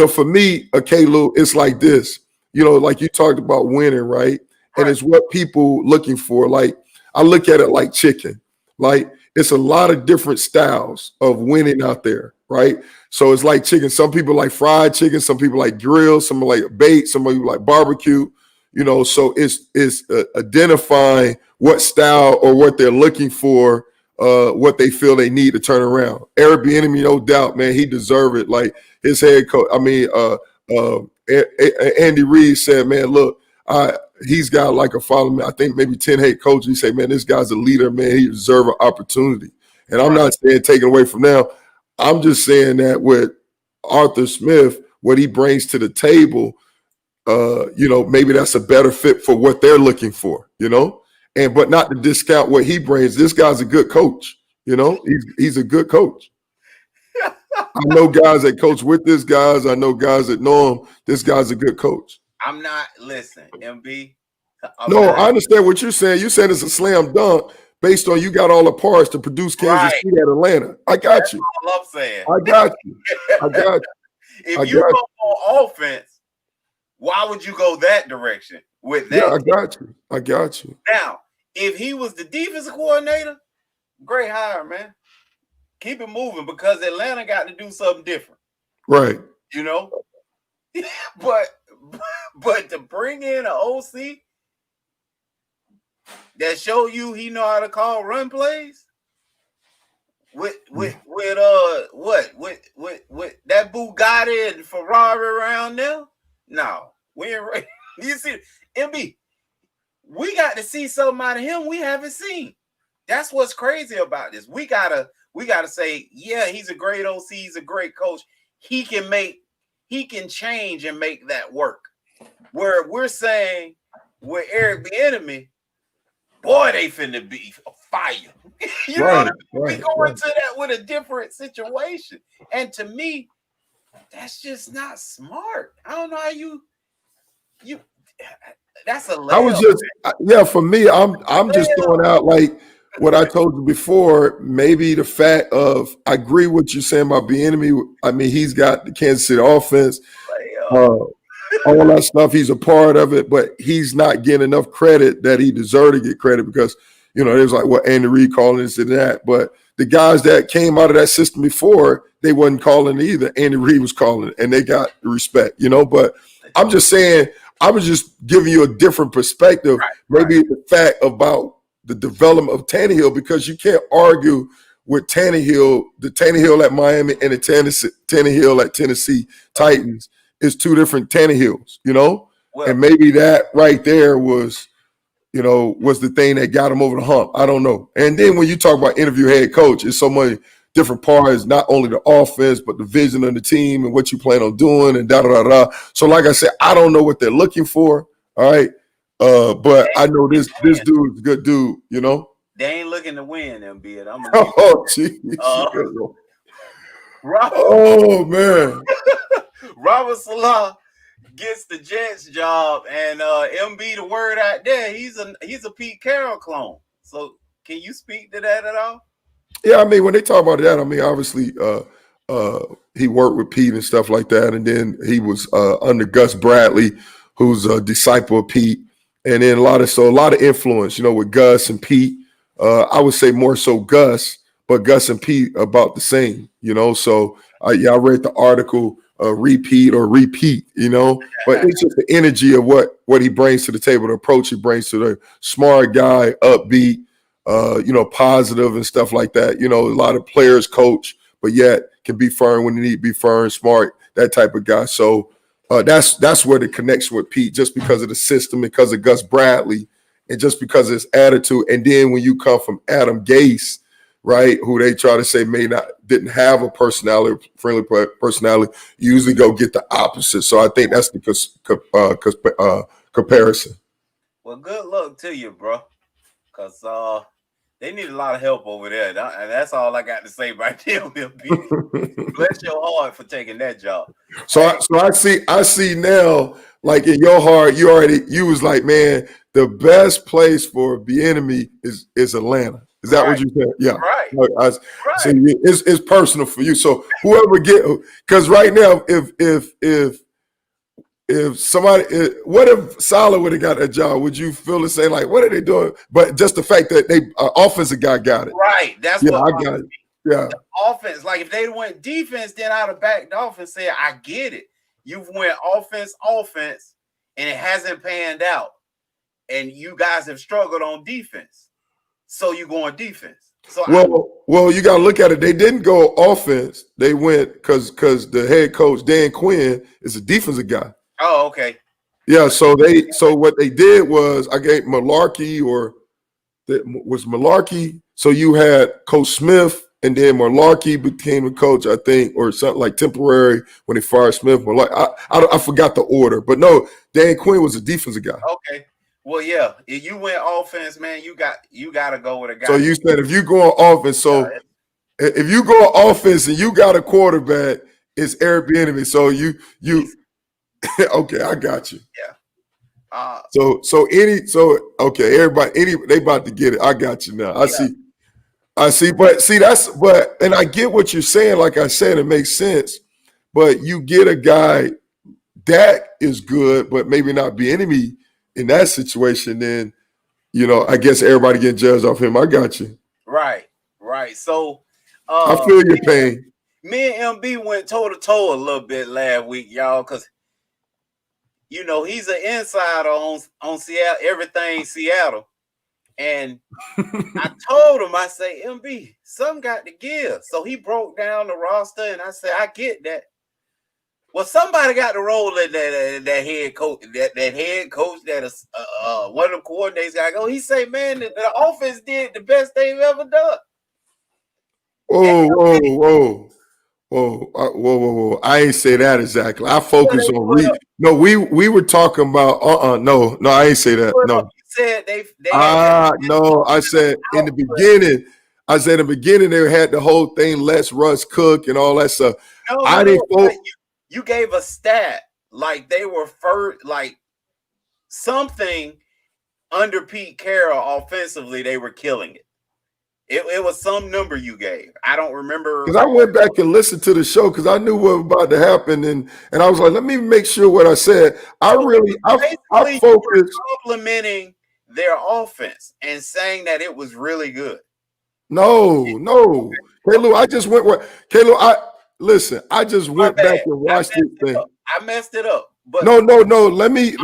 For me, Klew, it's like this. Like you talked about winning, right? And Right. it's what people looking for. Like I look at it like chicken. Like it's a lot of different styles of winning out there, right? So it's like chicken. Some people like fried chicken. Some people like grilled. Some like baked. Some people like barbecue. So it's identifying what style or what they're looking for, what they feel they need to turn around. Eric Bieniemy, no doubt, man, he deserved it. Like his head coach. I mean, Andy Reid said, man, look, he's got like a following. I think maybe 10 head coaches. He say, man, this guy's a leader, man. He deserves an opportunity. And I'm Right. not saying taken away from now. I'm just saying that with Arthur Smith, what he brings to the table, maybe that's a better fit for what they're looking for, and but not to discount what he brings. This guy's a good coach, he's a good coach. I know guys that coach with this guys. I know guys that know him. This guy's a good coach. I'm not listen, MB. I'm No, not I understand what you're saying. You said it's a slam dunk based on you got all the parts to produce Kansas right. City at Atlanta. I got you. All I'm saying. I got you. I got you. I If you got go you. on offense, why would you go that direction with Yeah, that? I got you. I got you. Now, if he was the defensive coordinator, great hire, man. Keep it moving because Atlanta got to do something different, Right. but to bring in an OC that show you he know how to call run plays with that Bugatti and Ferrari around there. No, we ain't ready. You see, MB, we got to see something out of him we haven't seen. That's what's crazy about this. We gotta say, yeah, he's a great OC, he's a great coach. He can change and make that work. Where we're saying with Eric Bieniemy, boy, they finna be a fire. You know what I mean? We go into that with a different situation. And to me, that's just not smart. I don't know how you that's a I was layup. for me, I'm just throwing out like what I told you before. Maybe the fact of I agree with what you're saying about Bieniemy. I mean, he's got the Kansas City offense, all that stuff. He's a part of it, but he's not getting enough credit that he deserved to get credit because there's like what Andy Reid calling this and that. But the guys that came out of that system before, they wasn't calling it either. Andy Reid was calling it, and they got respect, But I'm just saying, I was just giving you a different perspective, maybe the fact about the development of Tannehill, because you can't argue with Tannehill, the Tannehill at Miami and the Tannehill at Tennessee Titans is two different Tannehills, Well, and maybe that right there was the thing that got him over the hump. I don't know. And then when you talk about interview head coach, it's so many different parts, not only the offense, but the vision of the team and what you plan on doing and da-da-da-da. So like I said, I don't know what they're looking for. All right. But I know this dude's a good dude, They ain't looking to win, MB. Oh, jeez. Oh, man. Robert Salah gets the Jets job, and MB, the word out there, he's a Pete Carroll clone. So can you speak to that at all? Yeah, I mean, when they talk about that, I mean, obviously, he worked with Pete and stuff like that, and then he was under Gus Bradley, who's a disciple of Pete, and then a lot of influence, with Gus and Pete. I would say more so Gus, but Gus and Pete about the same, So I read the article, repeat, but it's just the energy of what he brings to the table, the approach he brings to the smart guy, upbeat. Positive and stuff like that. A lot of players coach, but yet can be firm when they need to be firm, smart, that type of guy. So that's where the connection with Pete, just because of the system, because of Gus Bradley, and just because of his attitude. And then when you come from Adam Gase, right, who they try to say didn't have a friendly personality, you usually go get the opposite. So I think that's the comparison. Well, good luck to you, bro, because they need a lot of help over there, and that's all I got to say right there. Bless your heart for taking that job. So I see now, like in your heart, you was like, man, the best place for Bieniemy is Atlanta. Is that what Right. you said? Yeah. Right. So Right. it's personal for you. So whoever because right now, if somebody, what if Salah would have got that job? Would you feel the same? Like, what are they doing? But just the fact that they offensive guy got it. Right. That's Yeah, what I my got it. Yeah. offense. Like if they went defense, then I'd have backed off and said, I get it. You've went offense, and it hasn't panned out. And you guys have struggled on defense. So you go on defense. So Well, you got to look at it. They didn't go offense. They went because the head coach Dan Quinn is a defensive guy. oh, okay. Yeah. So what they did was I gave Malarkey was Malarkey. So you had Coach Smith, and then Malarkey became the coach, I think, or something like temporary when they fired Smith. I forgot the order, but no, Dan Quinn was a defensive guy. Okay. Well, yeah. If you went offense, man, you got to go with a guy. So you said if you go on offense, so if you go on offense and you got a quarterback, it's Eric Bieniemy. So you okay, I got you. Yeah. Okay, everybody they about to get it. I got you now. I see, but and I get what you're saying. Like I said, it makes sense. But you get a guy that is good, but maybe not be enemy in that situation, then I guess everybody get judged off him. I got you. Right. So I feel your pain. Me and MB went toe to toe a little bit last week, y'all, because he's an insider on Seattle, everything Seattle. And I told him, I say, MB, some got to give. So he broke down the roster, and I said, I get that. Well, somebody got to roll in that head coach, that head coach that is one of the coordinators got to go. He say, man, the offense did the best they've ever done. Whoa. I ain't say that exactly. I focus on No, we were talking about no, I ain't say that. No. You said they no, I said in the beginning. I said in the beginning they had the whole thing, let's Russ cook and all that stuff. I didn't you gave a stat like they were first, like something under Pete Carroll offensively, they were killing it. It was some number you gave. I don't remember. Because I went back and listened to the show because I knew what was about to happen, and I was like, let me make sure what I said. I focused complimenting their offense and saying that it was really good. No. Klew, I just went where Klew, I just went back and watched this thing. I messed it up. But no. Let me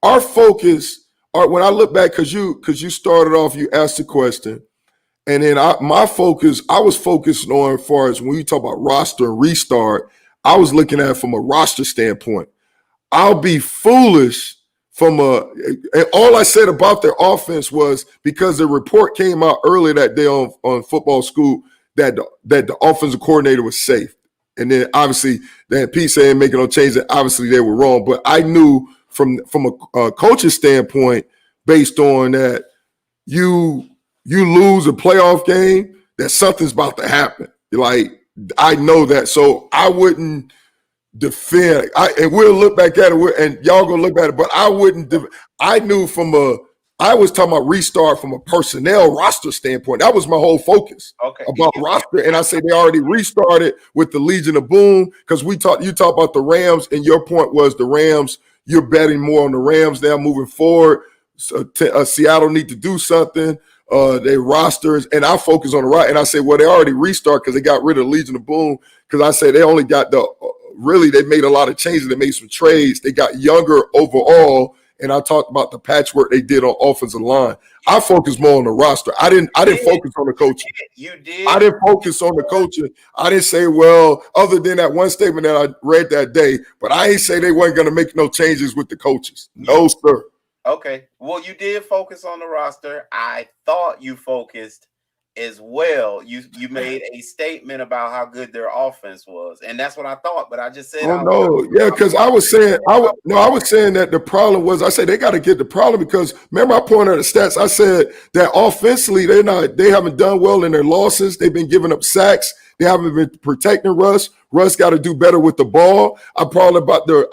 our focus when I look back, because you started off, you asked the question. And then I was focused on as far as when you talk about roster and restart, I was looking at it from a roster standpoint. I'll be foolish and all I said about their offense was because the report came out earlier that day on Football School that the offensive coordinator was safe. And then obviously that Pete saying making no changes, obviously they were wrong. But I knew from a coaching standpoint, based on that, you lose a playoff game, that something's about to happen. Like, I know that. So I wouldn't defend. And we'll look back at it, and y'all gonna look at it, but I wouldn't. I knew I was talking about restart from a personnel roster standpoint. That was my whole focus about roster. And I say they already restarted with the Legion of Boom, because you talk about the Rams, and your point was the Rams, you're betting more on the Rams now moving forward. So, Seattle need to do something. They rosters, and I focus on the right. And I say, well, they already restart because they got rid of Legion of Boom. Because I say they only got they made a lot of changes. They made some trades. They got younger overall. And I talked about the patchwork they did on offensive line. I focus more on the roster. I didn't focus on the coaching. You did. I didn't focus on the coaching. I didn't say, well, other than that one statement that I read that day, but I ain't say they weren't going to make no changes with the coaches. No, sir. Okay. Well, you did focus on the roster. I thought you focused as well. You made a statement about how good their offense was, and that's what I thought. But I just said, because I was saying that the problem was, I said they got to get the problem, because remember I pointed out the stats. I said that offensively they haven't done well in their losses. They've been giving up sacks. They haven't been protecting Russ. Russ got to do better with the ball. I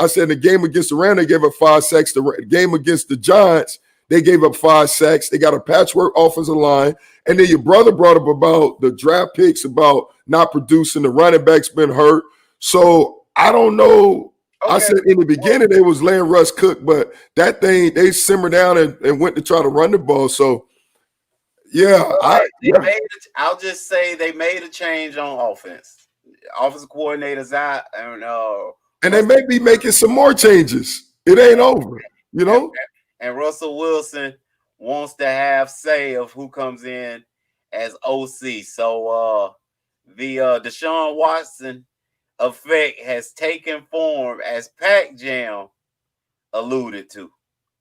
said the game against the Rams, they gave up 5 sacks. The game against the Giants, They gave up 5 sacks. They got a patchwork offensive line. And then your brother brought up about the draft picks, about not producing. The running back's been hurt. So I don't know. Okay. I said in the beginning they was letting Russ cook, but that thing, they simmered down and went to try to run the ball. So yeah, I'll just say they made a change on offense. Offensive coordinators out, and they may be making some more changes. It ain't over, you know. And Russell Wilson wants to have say of who comes in as OC. So the Deshaun Watson effect has taken form, as Pac Jam alluded to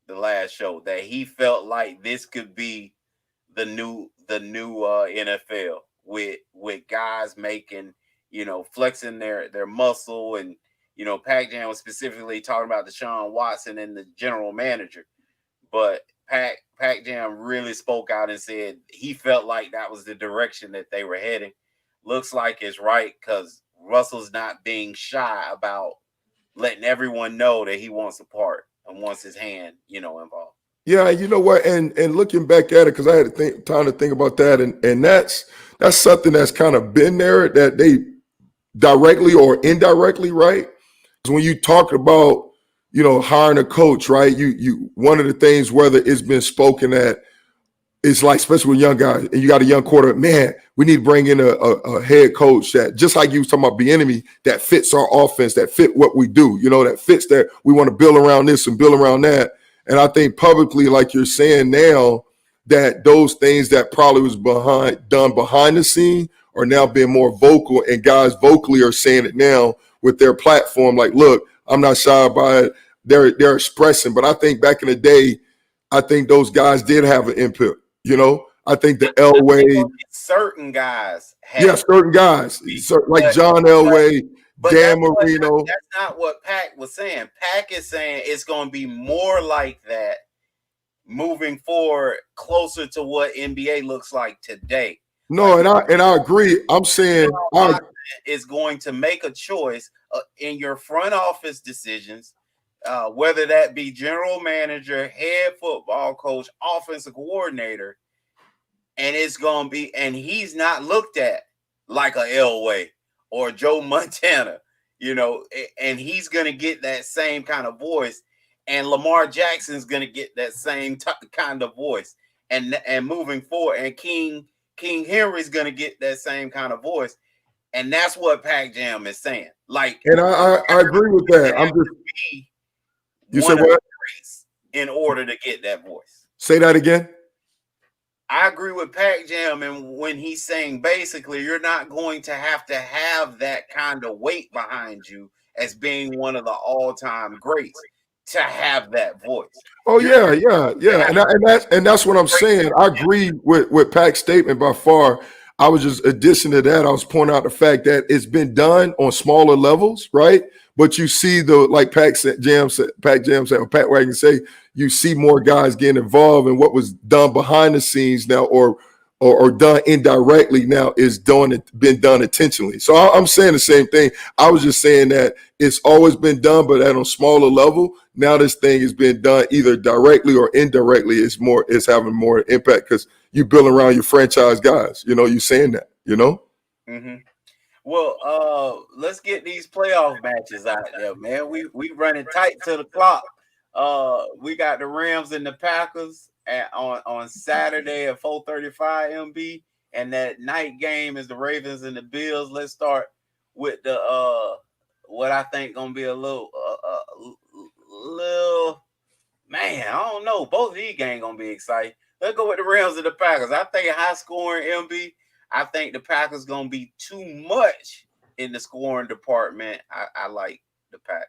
the last show, that he felt like this could be the new NFL with guys making, flexing their muscle. And Pac Jam was specifically talking about Deshaun Watson and the general manager, but Pac Jam really spoke out and said he felt like that was the direction that they were heading. Looks like it's right, because Russell's not being shy about letting everyone know that he wants a part and wants his hand, involved. Yeah, you know what? And looking back at it, because I had time to think about that, and that's something that's kind of been there, that they directly or indirectly, right? Because when you talk about, hiring a coach, right? You one of the things, whether it's been spoken at, it's like, especially with young guys, and you got a young quarterback, man, we need to bring in a head coach that, just like you was talking about Bieniemy, that fits our offense, that fit what we do, that fits, that we want to build around this and build around that. And I think publicly, like you're saying now, that those things that probably was done behind the scene are now being more vocal, and guys vocally are saying it now with their platform. Like, look, I'm not shy about it. They're expressing. But I think back in the day, I think those guys did have an input. I think the Elway, certain guys, certain guys, like John Elway, Dan Marino. That's not what Pac was saying. Pac is saying it's going to be more like that moving forward, closer to what NBA looks like today. No, and I agree. I'm saying is going to make a choice in your front office decisions, whether that be general manager, head football coach, offensive coordinator, and it's going to be, and he's not looked at like a Elway or Joe Montana, and he's going to get that same kind of voice, and Lamar Jackson's going to get that same kind of voice, and moving forward, and King Henry's going to get that same kind of voice, and that's what Pac Jam is saying. Like, and I agree with that. I'm just, you said what? In order to get that voice. Say that again. I agree with Pac Jam, and when he's saying basically you're not going to have that kind of weight behind you as being one of the all-time greats to have that voice. Oh, yeah. And that's what I'm saying. I agree with Pac's statement by far. I was just addition to that. I was pointing out the fact that it's been done on smaller levels, right? But you see like Pac Jam said, or Pat Wagon say, you see more guys getting involved, and what was done behind the scenes now, or done indirectly now, is been done intentionally. So I'm saying the same thing. I was just saying that it's always been done, but at a smaller level. Now this thing has been done either directly or indirectly. It's having more impact because you build around your franchise guys. You saying that. Mm-hmm. Well, let's get these playoff matches out there, man. We running tight to the clock. We got the Rams and the Packers on Saturday at 4:35 MB, and that night game is the Ravens and the Bills. Let's start with the what I think gonna be a little man. I don't know. Both of these games gonna be exciting. Let's go with the Rams and the Packers. I think high scoring MB. I think the Packers gonna be too much in the scoring department. I like the Pack.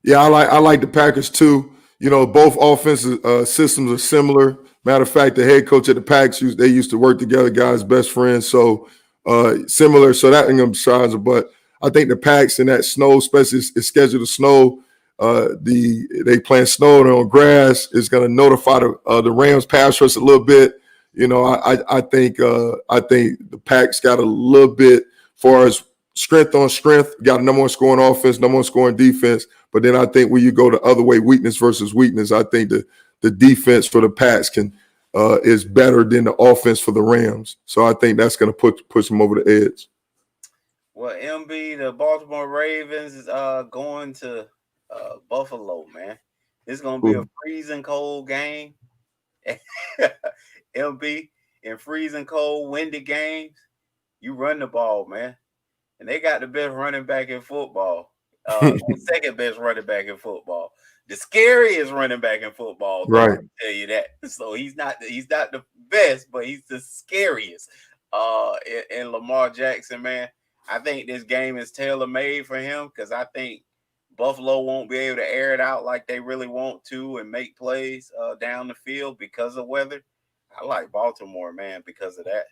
Yeah, I like the Packers too. Both offensive systems are similar. Matter of fact, the head coach at the Packs, they used to work together, guys, best friends. So similar. So that ain't gonna be surprising. But I think the Packs in that snow, especially it's scheduled to snow. They playing snow, they're on grass. It's gonna notify the Rams pass rush a little bit. I think the Packs got a little bit far as strength on strength, got a number one scoring offense, number one scoring defense. But then I think when you go the other way, weakness versus weakness, I think the the defense for the Pats is better than the offense for the Rams. So I think that's going to push them over the edge. Well, MB, the Baltimore Ravens is going to Buffalo, man. It's gonna be a Ooh. freezing cold game. MB, in freezing cold, windy games, you run the ball, man. And they got the best running back in football. The second best running back in football. The scariest running back in football, though. Right. I'll tell you that. So he's not the best, but he's the scariest. In Lamar Jackson, man. I think this game is tailor made for him because I think Buffalo won't be able to air it out like they really want to and make plays down the field because of weather. I like Baltimore, man, because of that.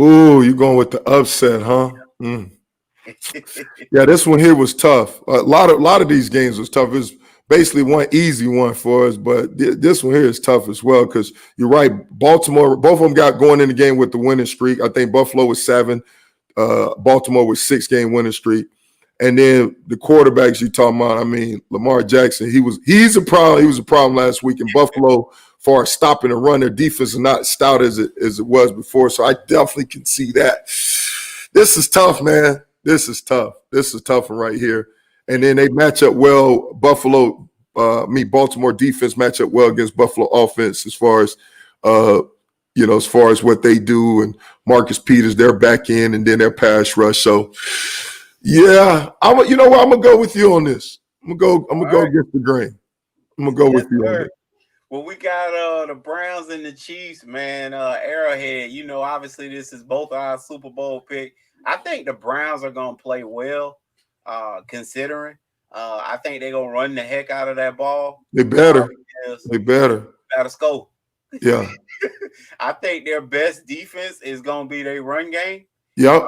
Ooh, you're going with the upset, huh? Mm. Yeah, this one here was tough. A lot of these games was tough. It's basically one easy one for us, but this one here is tough as well because you're right. Baltimore, both of them got going in the game with the winning streak. I think Buffalo was 7, Baltimore was 6-game winning streak. And then the quarterbacks you talking about, I mean, Lamar Jackson, he's a problem. He was a problem last week in Buffalo for stopping the run. Their defense is not stout as it was before. So I definitely can see that. This is tough, man. This is tough. This is tough one right here. And then they match up well. Baltimore defense match up well against Buffalo offense as far as as far as what they do, and Marcus Peters, their back end, and then their pass rush. So yeah, you know what? I'm gonna go with you on this. I'm gonna go against the grain. I'm gonna go with you on this. Well, we got the Browns and the Chiefs, man. Arrowhead. You know, obviously this is both our Super Bowl pick. I think the Browns are gonna play well, considering. I think they're gonna run the heck out of that ball. They better. They better. Gotta score. Yeah. I think their best defense is gonna be their run game. Yep.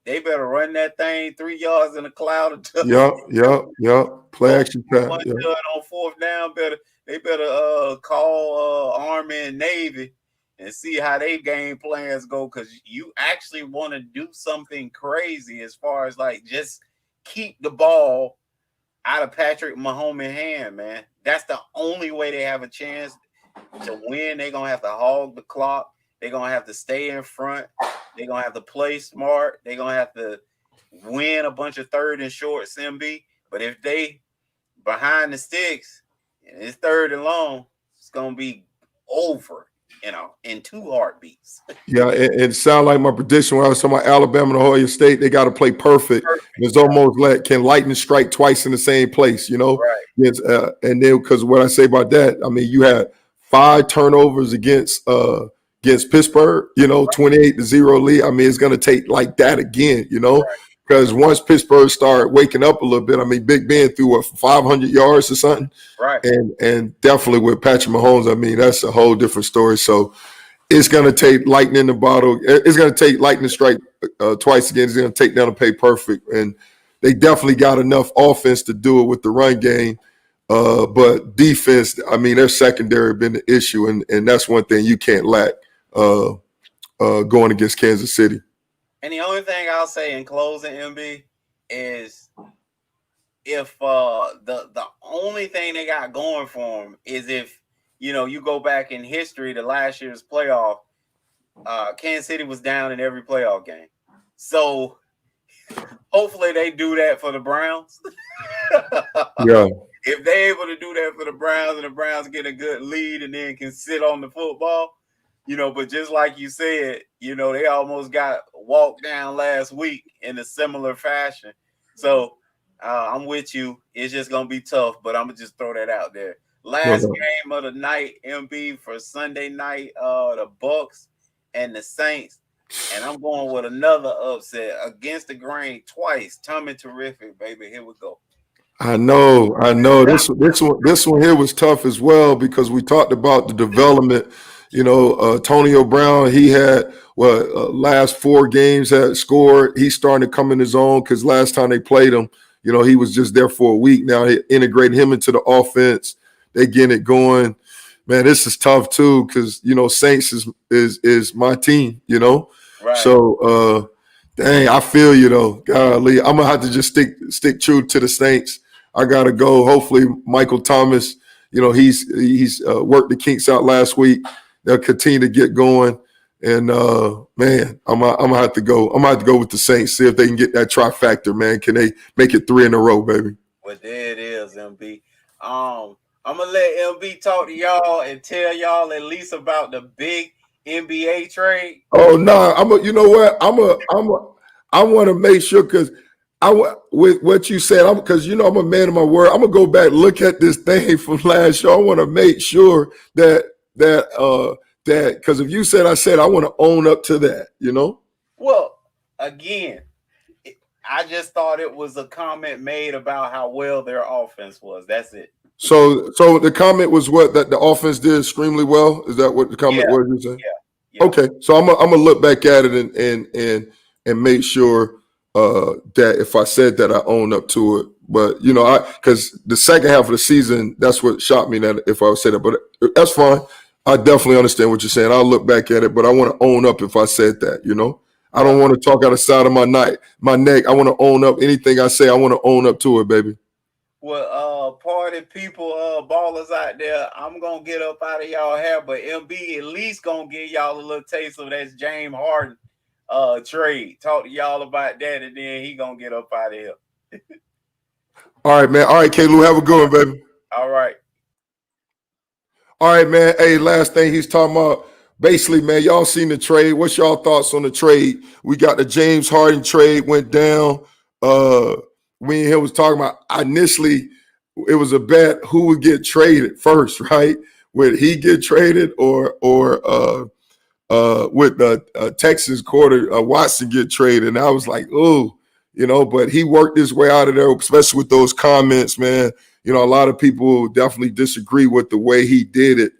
They better run that thing 3 yards in a cloud of dust. Yep. Play action pass. On fourth down, they better call Army and Navy and see how their game plans go, because you actually want to do something crazy as far as like just keep the ball out of Patrick Mahomes' hand, man. That's the only way they have a chance to win. They're gonna have to hog the clock. They're gonna have to stay in front. They're gonna have to play smart. They're gonna have to win a bunch of third and shorts, MB. But if they behind the sticks and it's third and long, it's gonna be over, in 2 heartbeats. Yeah, it sounded like my prediction when I was talking about Alabama and Ohio State. They got to play perfect. It's almost like, can lightning strike twice in the same place, Right. Yes, and then because what I say about that, I mean, you had 5 turnovers against Pittsburgh, 28-0 lead. I mean, it's going to take like that again, because once Pittsburgh start waking up a little bit, I mean, Big Ben threw 500 yards or something. Right. And definitely with Patrick Mahomes, I mean, that's a whole different story. So it's going to take lightning in the bottle. It's going to take lightning strike twice again. It's going to take them to play perfect. And they definitely got enough offense to do it with the run game. But defense, I mean, their secondary been the issue. And that's one thing you can't lack going against Kansas City. And the only thing I'll say in closing, MB, is if the only thing they got going for them is if you go back in history to last year's playoff, Kansas City was down in every playoff game. So hopefully they do that for the Browns. Yeah. If they're able to do that for the Browns and the Browns get a good lead and then can sit on the football, but just like you said, they almost got walked down last week in a similar fashion. So I'm with you. It's just going to be tough, but I'm going to just throw that out there. Last game of the night, MB, for Sunday night, the Bucks and the Saints. And I'm going with another upset against the grain twice. Tommy Terrific, baby. Here we go. I know. This one here was tough as well because we talked about the development. Antonio Brown, he had last 4 games had scored. He's starting to come in his own because last time they played him, he was just there for a week. Now he integrated him into the offense. They getting it going. Man, this is tough too because Saints is my team. Right. So dang, I feel you though. Golly, I'm gonna have to just stick true to the Saints. I gotta go. Hopefully, Michael Thomas, he's worked the kinks out last week. They'll continue to get going. And man, I'm gonna have to go. I'm gonna have to go with the Saints. See if they can get that trifecta. Man, can they make it 3 in a row, baby? Well, there it is, MB. I'm gonna let MB talk to y'all and tell y'all at least about the big NBA trade. Oh no, you know what? I want to make sure because with what you said, because I'm a man of my word. I'm gonna go back look at this thing from last year. I want to make sure that because if you said I said I want to own up to that, Well, again, I just thought it was a comment made about how well their offense was. That's it. So the comment was what that the offense did extremely well. Is that what the comment was? You said? Yeah. Okay, so I'm gonna look back at it and make sure that if I said that I own up to it. But because the second half of the season, that's what shocked me that if I said it. But that's fine. I definitely understand what you're saying. I'll look back at it, but I want to own up if I said that. I don't want to talk out the side of my neck. I want to own up anything I say. I want to own up to it, baby. Well, party people, ballers out there, I'm gonna get up out of y'all hair, but MB at least gonna give y'all a little taste of that James Harden trade. Talk to y'all about that, and then he gonna get up out of here. All right, man. All right, Klew, have a good one, baby. All right. All right, man. Hey, last thing he's talking about. Basically, man, y'all seen the trade. What's y'all thoughts on the trade? We got the James Harden trade went down. We and him was talking about initially it was a bet who would get traded first, right? Would he get traded or with the Texas quarter Watson get traded? And I was like, oh, but he worked his way out of there, especially with those comments, man. A lot of people definitely disagree with the way he did it,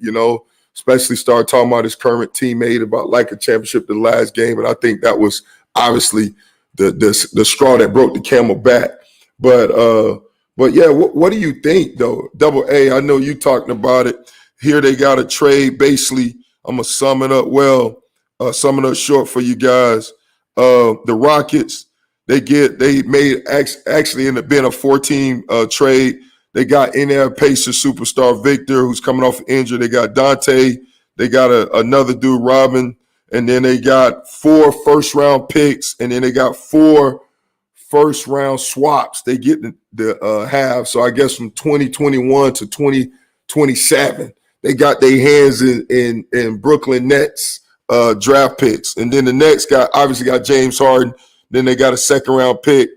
especially start talking about his current teammate about like a championship the last game. And I think that was obviously the straw that broke the camel back. But yeah, what do you think though? Double A, I know you talking about it. Here they got a trade. Basically, I'm gonna sum it up short for you guys. The Rockets, they made actually ended up being a 14 trade. They got in there Pacers superstar Victor, who's coming off injury. They got Dante. They got another dude, Robin, and then they got 4 first-round picks, and then they got 4 first-round swaps. They get the have. So I guess from 2021 to 2027, they got their hands in Brooklyn Nets draft picks, and then the Nets obviously got James Harden. Then they got a second-round pick.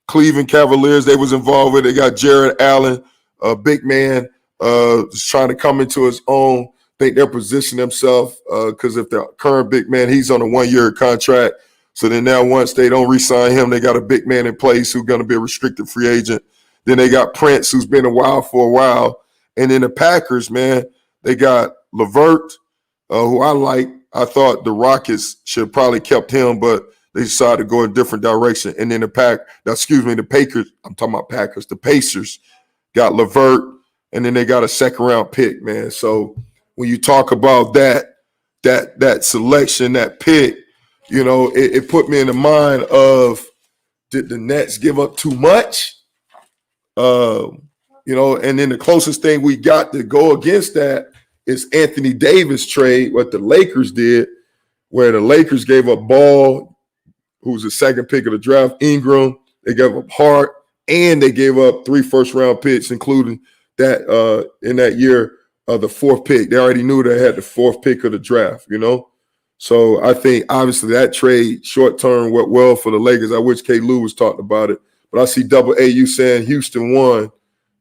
Cleveland Cavaliers, they was involved with. They got Jared Allen, a big man, just trying to come into his own. Think they're positioning themselves because if the current big man, he's on a 1-year contract. So then now once they don't re-sign him, they got a big man in place who's going to be a restricted free agent. Then they got Prince, who's been for a while. And then the Packers, man, they got LeVert, who I like. I thought the Rockets should have probably kept him, but they decided to go a different direction. And then the Packers, I'm talking about Packers, the Pacers got LeVert, and then they got a second-round pick, man. So when you talk about that selection, that pick, it put me in the mind of, did the Nets give up too much? And then the closest thing we got to go against that is Anthony Davis trade, what the Lakers did, where the Lakers gave up Ball, who's the second pick of the draft, Ingram. They gave up Hart, and they gave up 3 first-round picks, including that in that year, the 4th pick. They already knew they had the 4th pick of the draft, So I think obviously that trade short-term went well for the Lakers. I wish Klew was talking about it. But I see Double A, you saying Houston won,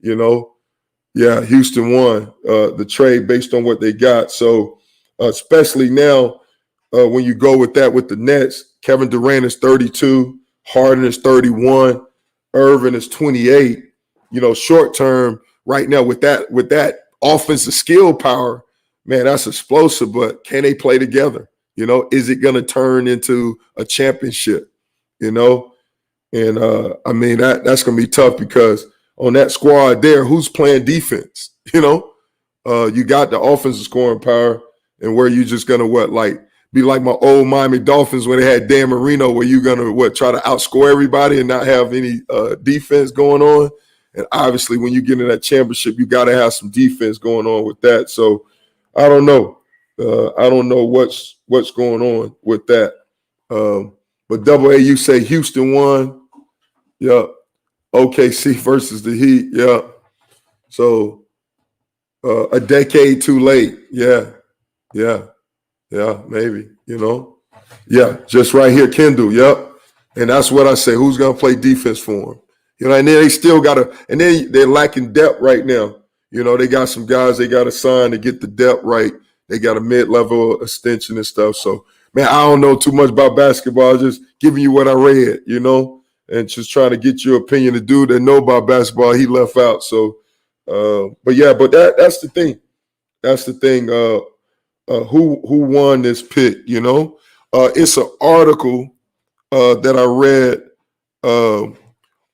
Yeah, Houston won the trade based on what they got. So especially now when you go with that with the Nets, Kevin Durant is 32, Harden is 31, Irvin is 28. Short term right now with that offensive skill power, man, that's explosive. But can they play together? Is it going to turn into a championship? And I mean that's going to be tough because on that squad there, who's playing defense? You got the offensive scoring power, and where you just gonna be like my old Miami Dolphins when they had Dan Marino, where you gonna try to outscore everybody and not have any defense going on. And obviously, when you get in that championship, you got to have some defense going on with that. So I don't know. I don't know what's going on with that. But Double A, you say Houston won. Yeah. OKC versus the Heat. Yeah. So a decade too late. Yeah. Yeah. Yeah. Maybe. Yeah. Just right here, Kendall. Yep. And that's what I say. Who's gonna play defense for him? And then they still gotta. And then they're lacking depth right now. They got some guys they got to sign to get the depth right. They got a mid-level extension and stuff. So, man, I don't know too much about basketball. I'm just giving you what I read, and just trying to get your opinion. The dude that know about basketball, he left out. So, but that's the thing. That's the thing. Who won this pick? It's an article that I read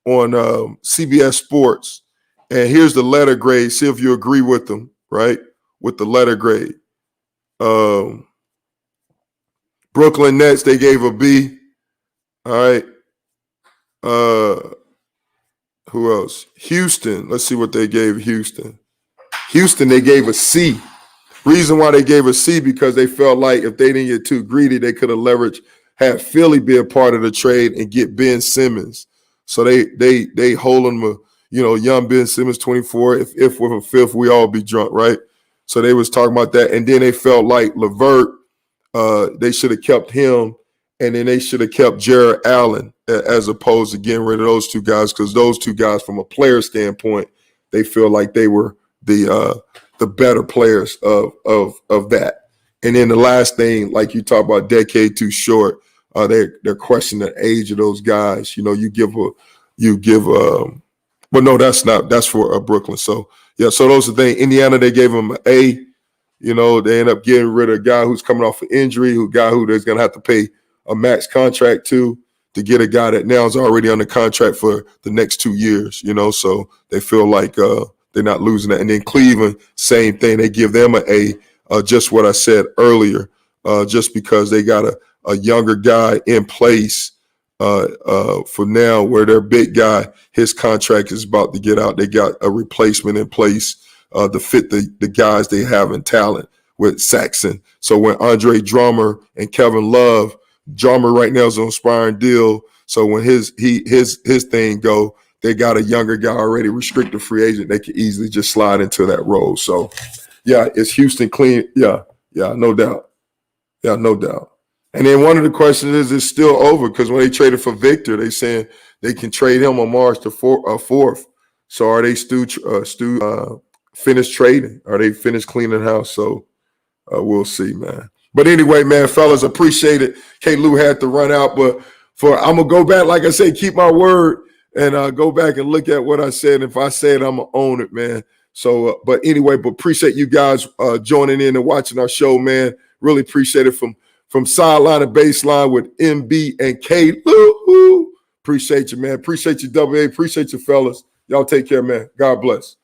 on CBS Sports, and here's the letter grade. See if you agree with them, right? With the letter grade. Brooklyn Nets, they gave a B. All right. Who else? Houston. Let's see what they gave Houston. Houston, they gave a C. Reason why they gave a C, because they felt like if they didn't get too greedy, they could have leveraged, had Philly be a part of the trade and get Ben Simmons. So they hold him, young Ben Simmons, 24. If with a fifth, we all be drunk, right? So they was talking about that. And then they felt like LeVert, they should have kept him, and then they should have kept Jared Allen as opposed to getting rid of those two guys, because those two guys, from a player standpoint, they feel like they were the better players of that. And then the last thing, like you talk about, decade too short. They're questioning the age of those guys. But no, that's for Brooklyn. So yeah, so those are the things. Indiana, they gave them an A. They end up getting rid of a guy who's coming off an injury, guy who they're going to have to pay a max contract to get a guy that now is already under contract for the next 2 years, so they feel like they're not losing that. And then Cleveland, same thing. They give them an A, just what I said earlier, just because they got a younger guy in place for now, where their big guy, his contract is about to get out. They got a replacement in place to fit the guys they have in talent with Saxon. So when Andre Drummond and Kevin Love, Drummond right now is on expiring deal. So when his thing go, they got a younger guy already, restricted free agent. They can easily just slide into that role. So yeah, it's Houston clean. Yeah, no doubt. Yeah, no doubt. And then one of the questions is, it's still over, because when they traded for Victor, they saying they can trade him on March the 4th. So are they finished trading? Are they finished cleaning house? So we'll see, man. But anyway, man, fellas, appreciate it. Klew had to run out, but I'm gonna go back, like I said, keep my word, and go back and look at what I said. If I said, I'm gonna own it, man. So, but anyway, appreciate you guys joining in and watching our show, man. Really appreciate it from Sideline and Baseline with MB and Klew. Appreciate you, man. Appreciate you, Double A. Appreciate you, fellas. Y'all take care, man. God bless.